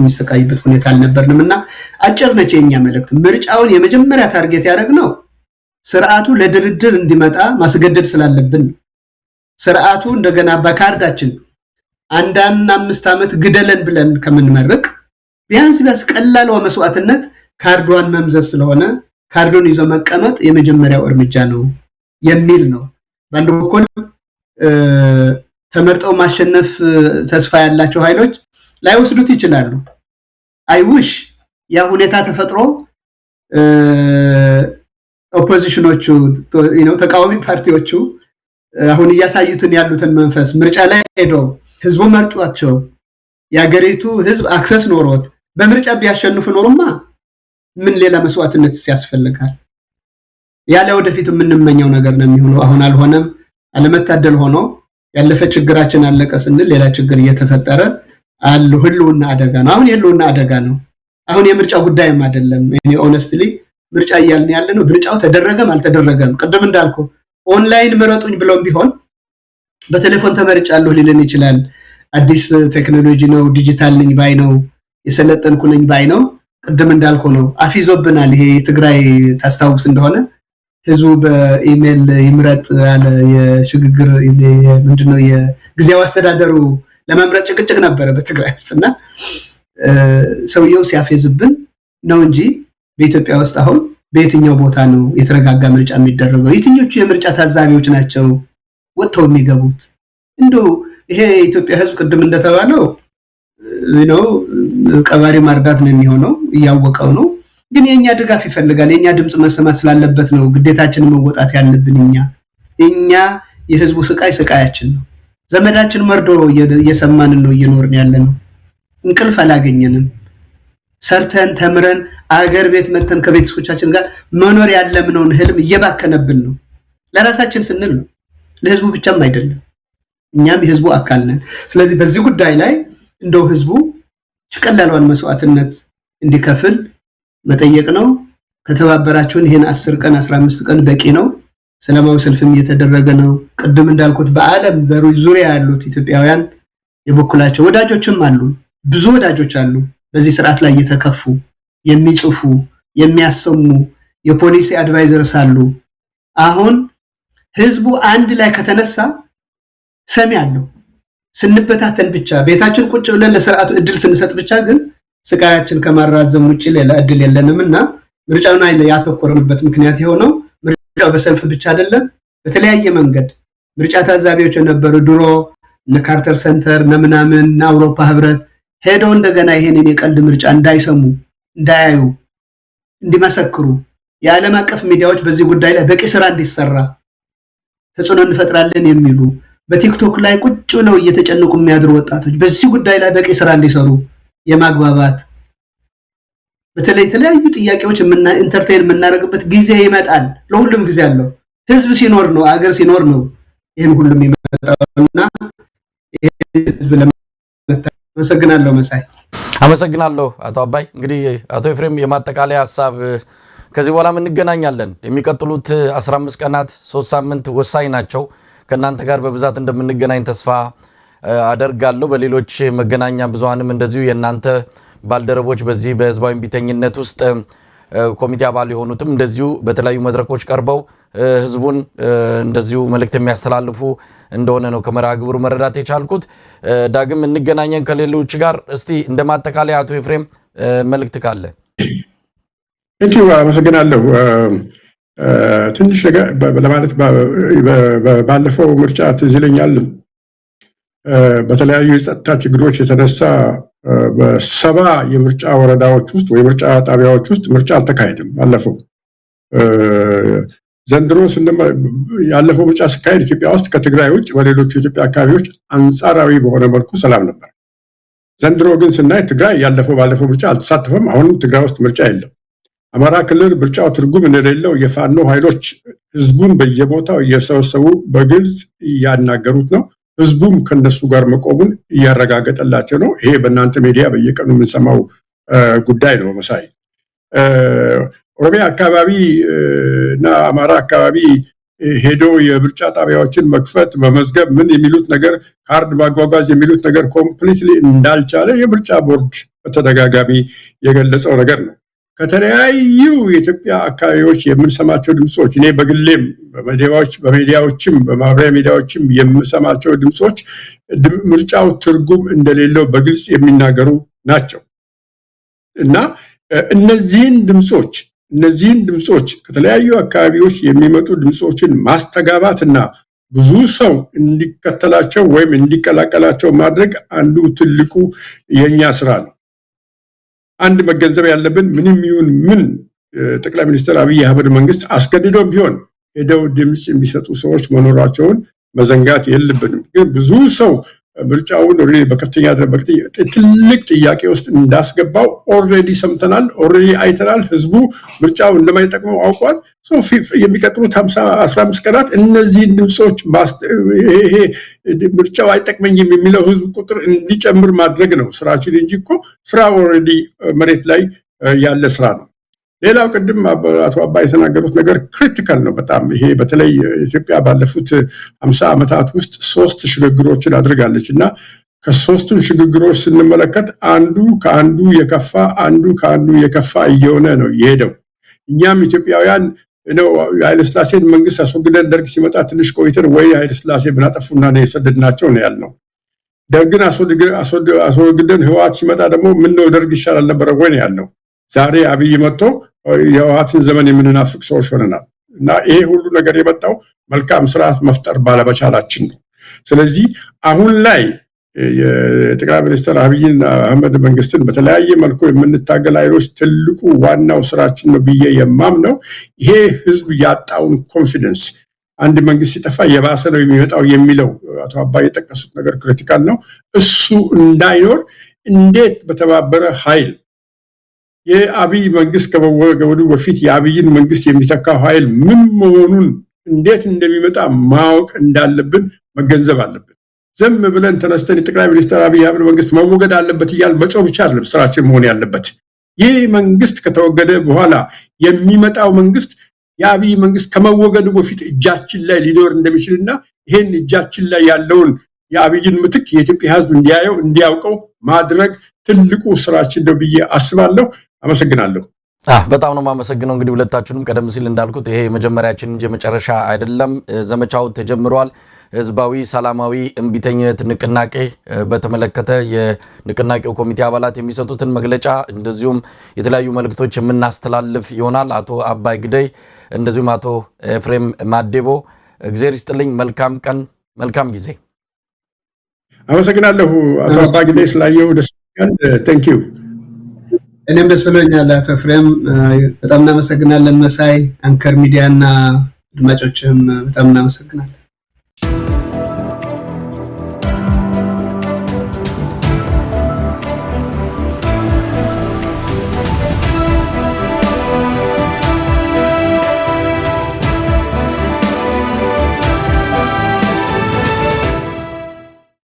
ሁኔታ አልነበርንምና አጭር ነች የኛ መልእክት። ምርጫውን የመጀመሪያ ታርጌት ያደረግነው ስርዓቱ ለድርድር እንዲመጣ ማስገደድ ስላለብን ስርዓቱ እንደገና በካርዳችን አንዳንድ 5 ዓመት ግደለን ብለን ከምንመርቅ ቢያንስ ቀላል መስዋዕትነት ካርዷን መምዘዝ ስለሆነ ካርዶን ይዞ መቀመጥ የመጀመሪያው እርምጃ ነው የሚል ነው። በአንድ በኩል ተመርጠው ማሸነፍ ተስፋ ያላቸው ኃይሎች ላይወስዱት ይችላሉ። አይውሽ ያ ሁኔታ ተፈጥሮ ኦፖዚሽኖቹ ተቃዋሚ ፓርቲዎቹ አሁን እያሳዩትን ያሉትን መንፈስ ምርጫ ላይ ሄዶ ህዝቡ መርጧቸው የሀገሪቱ ህዝብ አክሰስ ኖሮት በምርጫ ቢያሸንፉ ኖርማ ምን ሌላ መስዋዕትነት ያስፈልጋል? ያለ ወደፊት የምንመኘው ነገር ነው የሚሆነው። አሁን አልሆነም። አለመታደል ሆኖ ያለፈ ችግራችን አለቀ ስንል ሌላ ችግር እየተፈጠረ አሉ ህልውና አደጋ ነው። አሁን የህልውና አደጋ ነው። አሁን የምርጫ ጉዳይም አይደለም። እኔ ኦነስትሊ ምርጫ እያልን ያለ ነው። ምርጫው ተደረገም አልተደረገም ቅድም እንዳልኩ ኦንላይን ምረጡኝ ብሎም ቢሆን በቴሌፎን ተመርጫለሁ ሊልን ይችላል። አዲስ ቴክኖሎጂ ነው፣ ዲጂታል ነኝ ባይ ነው፣ የሰለጠንኩ ነኝ ባይ ነው። ቅድም እንዳልኩ ነው አፊዞብናል። ይሄ የትግራይ ታስታውስ እንደሆነ ህዝቡ በኢሜል ይምረጥ ያለ የሽግግር ምንድነው የጊዜያዊ አስተዳደሩ ለመምረጥ ጭቅጭቅ ነበረ በትግራይ ውስጥና ሰውየው ሲያፌዝብን ነው እንጂ በኢትዮጵያ ውስጥ አሁን በየትኛው ቦታ ነው የተረጋጋ ምርጫ የሚደረገው? የትኞቹ የምርጫ ታዛቢዎች ናቸው ወጥተው የሚገቡት? እንደው ይሄ የኢትዮጵያ ህዝብ ቅድም እንደተባለው ቀባሪ ማርዳት ነው የሚሆነው፣ እያወቀው ነው። ግን የኛ ድጋፍ ይፈልጋል። የኛ ድምጽ መሰማት ስላለበት ነው ግዴታችንን መወጣት ያለብን። እኛ የህዝቡ ስቃያችን ነው። ዘመዳችን መርዶ እየሰማን ነው እየኖርን ያለነው። እንቅልፍ አላገኘንም። ሰርተን ተምረን አገር ቤት መተን ከቤተሰቦቻችን ጋር መኖር ያለምነውን ህልም እየባከነብን ነው። ለራሳችን ስንል ነው፣ ለህዝቡ ብቻም አይደለም። እኛም የህዝቡ አካል ነን። ስለዚህ በዚህ ጉዳይ ላይ እንደው ህዝቡ ቀላሏን መስዋዕትነት እንዲከፍል መጠየቅ ነው። ከተባበራችሁን ይሄን 10 ቀን 15 ቀን በቂ ነው። ሰላማዊ ሰልፍም እየተደረገ ነው። ቅድም እንዳልኩት በአለም ዙሪያ ያሉት ኢትዮጵያውያን የበኩላቸው ወዳጆችም አሉ፣ ብዙ ወዳጆች አሉ በዚህ ስርዓት ላይ እየተከፉ የሚጽፉ የሚያሰሙ የፖሊሲ አድቫይዘርስ አሉ። አሁን ህዝቡ አንድ ላይ ከተነሳ ሰሚ አለው። ስንበታተን ብቻ ቤታችን ቁጭ ብለን ለስርዓቱ እድል ስንሰጥ ብቻ ግን ስቃያችን ከማራዘም ውጪ ሌላ እድል የለንምና ምርጫውን ላይ ያተኮርንበት ምክንያት የሆነው ምርጫው በሰልፍ ብቻ አይደለም፣ በተለያየ መንገድ ምርጫ ታዛቢዎች የነበሩ ድሮ እነ ካርተር ሴንተር ምናምን አውሮፓ ህብረት ሄደው እንደገና ይሄንን የቀልድ ምርጫ እንዳይሰሙ እንዳያዩ እንዲመሰክሩ የዓለም አቀፍ ሚዲያዎች በዚህ ጉዳይ ላይ በቂ ስራ እንዲሰራ ተጽዕኖ እንፈጥራለን የሚሉ በቲክቶክ ላይ ቁጭ ብለው እየተጨነቁ የሚያድሩ ወጣቶች በዚህ ጉዳይ ላይ በቂ ስራ እንዲሰሩ የማግባባት በተለይ የተለያዩ ጥያቄዎች ኢንተርቴይን የምናደርግበት ጊዜ ይመጣል። ለሁሉም ጊዜ አለው። ህዝብ ሲኖር ነው፣ አገር ሲኖር ነው ይሄን ሁሉም ይመጣውና ህዝብ አመሰግናለሁ። መሳይ አመሰግናለሁ። አቶ አባይ እንግዲህ አቶ ኤፍሬም የማጠቃለያ ሐሳብ ከዚህ በኋላ እንገናኛለን። የሚቀጥሉት 15 ቀናት 3 ሳምንት ወሳኝ ናቸው። ከእናንተ ጋር በብዛት እንደምንገናኝ ተስፋ አደርጋለሁ። በሌሎች መገናኛ ብዙሃንም እንደዚሁ የእናንተ ባልደረቦች በዚህ በህዝባዊ እምቢተኝነት ውስጥ ኮሚቴ አባል የሆኑትም እንደዚሁ በተለያዩ መድረኮች ቀርበው ህዝቡን እንደዚሁ መልእክት የሚያስተላልፉ እንደሆነ ነው ከመርሃ ግብሩ መረዳት የቻልኩት። ዳግም እንገናኘን ከሌሎች ጋር። እስቲ እንደማጠቃለያ አቶ ኤፍሬም መልእክት ካለ? አመሰግናለሁ። ትንሽ ነገር ለማለት ባለፈው ምርጫ ትዝ ይለኛል በተለያዩ የጸጥታ ችግሮች የተነሳ በሰባ የምርጫ ወረዳዎች ውስጥ ወይ ምርጫ ጣቢያዎች ውስጥ ምርጫ አልተካሄደም። ባለፈው ዘንድሮ ያለፈው ምርጫ ሲካሄድ ኢትዮጵያ ውስጥ ከትግራይ ውጭ በሌሎች የኢትዮጵያ አካባቢዎች አንጻራዊ በሆነ መልኩ ሰላም ነበር። ዘንድሮ ግን ስናይ ትግራይ ባለፈው ምርጫ አልተሳተፈም። አሁንም ትግራይ ውስጥ ምርጫ የለም። አማራ ክልል ምርጫው ትርጉም እንደሌለው የፋኖ ኃይሎች ህዝቡን በየቦታው እየሰበሰቡ በግልጽ እያናገሩት ነው። ህዝቡም ከነሱ ጋር መቆሙን እያረጋገጠላቸው ነው። ይሄ በእናንተ ሚዲያ በየቀኑ የምንሰማው ጉዳይ ነው። መሳይ ኦሮሚያ አካባቢ እና አማራ አካባቢ ሄዶ የምርጫ ጣቢያዎችን መክፈት መመዝገብ ምን የሚሉት ነገር ካርድ ማጓጓዝ የሚሉት ነገር ኮምፕሊትሊ እንዳልቻለ የምርጫ ቦርድ በተደጋጋሚ የገለጸው ነገር ነው። ከተለያዩ የኢትዮጵያ አካባቢዎች የምንሰማቸው ድምጾች እኔ በግሌም በሚዲያዎችም በማህበራዊ ሚዲያዎችም የምሰማቸው ድምጾች ምርጫው ትርጉም እንደሌለው በግልጽ የሚናገሩ ናቸው እና እነዚህን ድምጾች ከተለያዩ አካባቢዎች የሚመጡ ድምጾችን ማስተጋባትና ብዙ ሰው እንዲከተላቸው ወይም እንዲቀላቀላቸው ማድረግ አንዱ ትልቁ የኛ ስራ ነው። አንድ መገንዘብ ያለብን ምንም ይሁን ምን ጠቅላይ ሚኒስትር አብይ አህመድ መንግስት አስገድዶም ቢሆን ሄደው ድምጽ የሚሰጡ ሰዎች መኖራቸውን መዘንጋት የለብንም። ግን ብዙ ሰው ምርጫውን በከፍተኛ ትልቅ ጥያቄ ውስጥ እንዳስገባው ኦልሬዲ ሰምተናል፣ ኦልሬዲ አይተናል። ህዝቡ ምርጫው እንደማይጠቅመው አውቋል። የሚቀጥሉት 15 ቀናት እነዚህን ድምፆች ይሄ ምርጫው አይጠቅመኝም የሚለው ህዝብ ቁጥር እንዲጨምር ማድረግ ነው ስራችን እንጂ እኮ ስራ ኦልሬዲ መሬት ላይ ያለ ስራ ነው። ሌላው ቅድም አቶ አባይ የተናገሩት ነገር ክሪቲካል ነው በጣም። ይሄ በተለይ ኢትዮጵያ ባለፉት 50 ዓመታት ውስጥ 3 ሽግግሮችን አድርጋለች እና ከ3ቱን ሽግግሮች ስንመለከት አንዱ ከአንዱ የከፋ እየሆነ ነው የሄደው። እኛም ኢትዮጵያውያን ነው ኃይለሥላሴን መንግስት አስወግደን ደርግ ሲመጣ ትንሽ ቆይተን ወይ ኃይለሥላሴ ብናጠፉና ነው የሰደድናቸው ነው ያልነው። ደርግን አስወግደን ህወሓት ሲመጣ ደግሞ ምነው ደርግ ይሻላል ነበረ ወይ ነው ያልነው። ዛሬ አብይ መጥቶ የህወሓትን ዘመን የምንናፍቅ ሰዎች ሆነናል እና ይሄ ሁሉ ነገር የመጣው መልካም ስርዓት መፍጠር ባለመቻላችን ነው። ስለዚህ አሁን ላይ የጠቅላይ ሚኒስትር አብይን አህመድ መንግስትን በተለያየ መልኩ የምንታገል ኃይሎች ትልቁ ዋናው ስራችን ነው ብዬ የማምነው ይሄ ህዝብ ያጣውን ኮንፊደንስ፣ አንድ መንግስት ሲጠፋ የባሰ ነው የሚመጣው የሚለው አቶ አባይ የጠቀሱት ነገር ክሪቲካል ነው። እሱ እንዳይኖር እንዴት በተባበረ ኃይል የአብይ መንግስት ከመወገዱ በፊት የአብይን መንግስት የሚተካው ኃይል ምን መሆኑን እንዴት እንደሚመጣ ማወቅ እንዳለብን መገንዘብ አለብን። ዝም ብለን ተነስተን የጠቅላይ ሚኒስትር አብይ አህመድ መንግስት መወገድ አለበት እያልን መጮህ ብቻ አይደለም ስራችን መሆን ያለበት። ይህ መንግስት ከተወገደ በኋላ የሚመጣው መንግስት የአብይ መንግስት ከመወገዱ በፊት እጃችን ላይ ሊኖር እንደሚችልና ይሄን እጃችን ላይ ያለውን የአብይን ምትክ የኢትዮጵያ ህዝብ እንዲያየው እንዲያውቀው ማድረግ ትልቁ ስራችን ነው ብዬ አስባለሁ። አመሰግናለሁ። በጣም ነው የማመሰግነው። እንግዲህ ሁለታችሁንም ቀደም ሲል እንዳልኩት ይሄ የመጀመሪያችን እንጂ መጨረሻ አይደለም። ዘመቻው ተጀምሯል። ህዝባዊ ሰላማዊ እምቢተኝነት ንቅናቄ በተመለከተ የንቅናቄው ኮሚቴ አባላት የሚሰጡትን መግለጫ እንደዚሁም የተለያዩ መልእክቶች የምናስተላልፍ ይሆናል። አቶ አባይ ግደይ እንደዚሁም አቶ ኤፍሬም ማዴቦ እግዚአብሔር ይስጥልኝ። መልካም ቀን፣ መልካም ጊዜ። አመሰግናለሁ አቶ አባይ ግደይ ስላየው ደስ ይላል። ቴንክ ዩ። እኔም ደስ ብሎኛል አቶ ኤፍሬም፣ በጣም እናመሰግናለን። መሳይ አንከር ሚዲያ እና አድማጮችም በጣም እናመሰግናለን።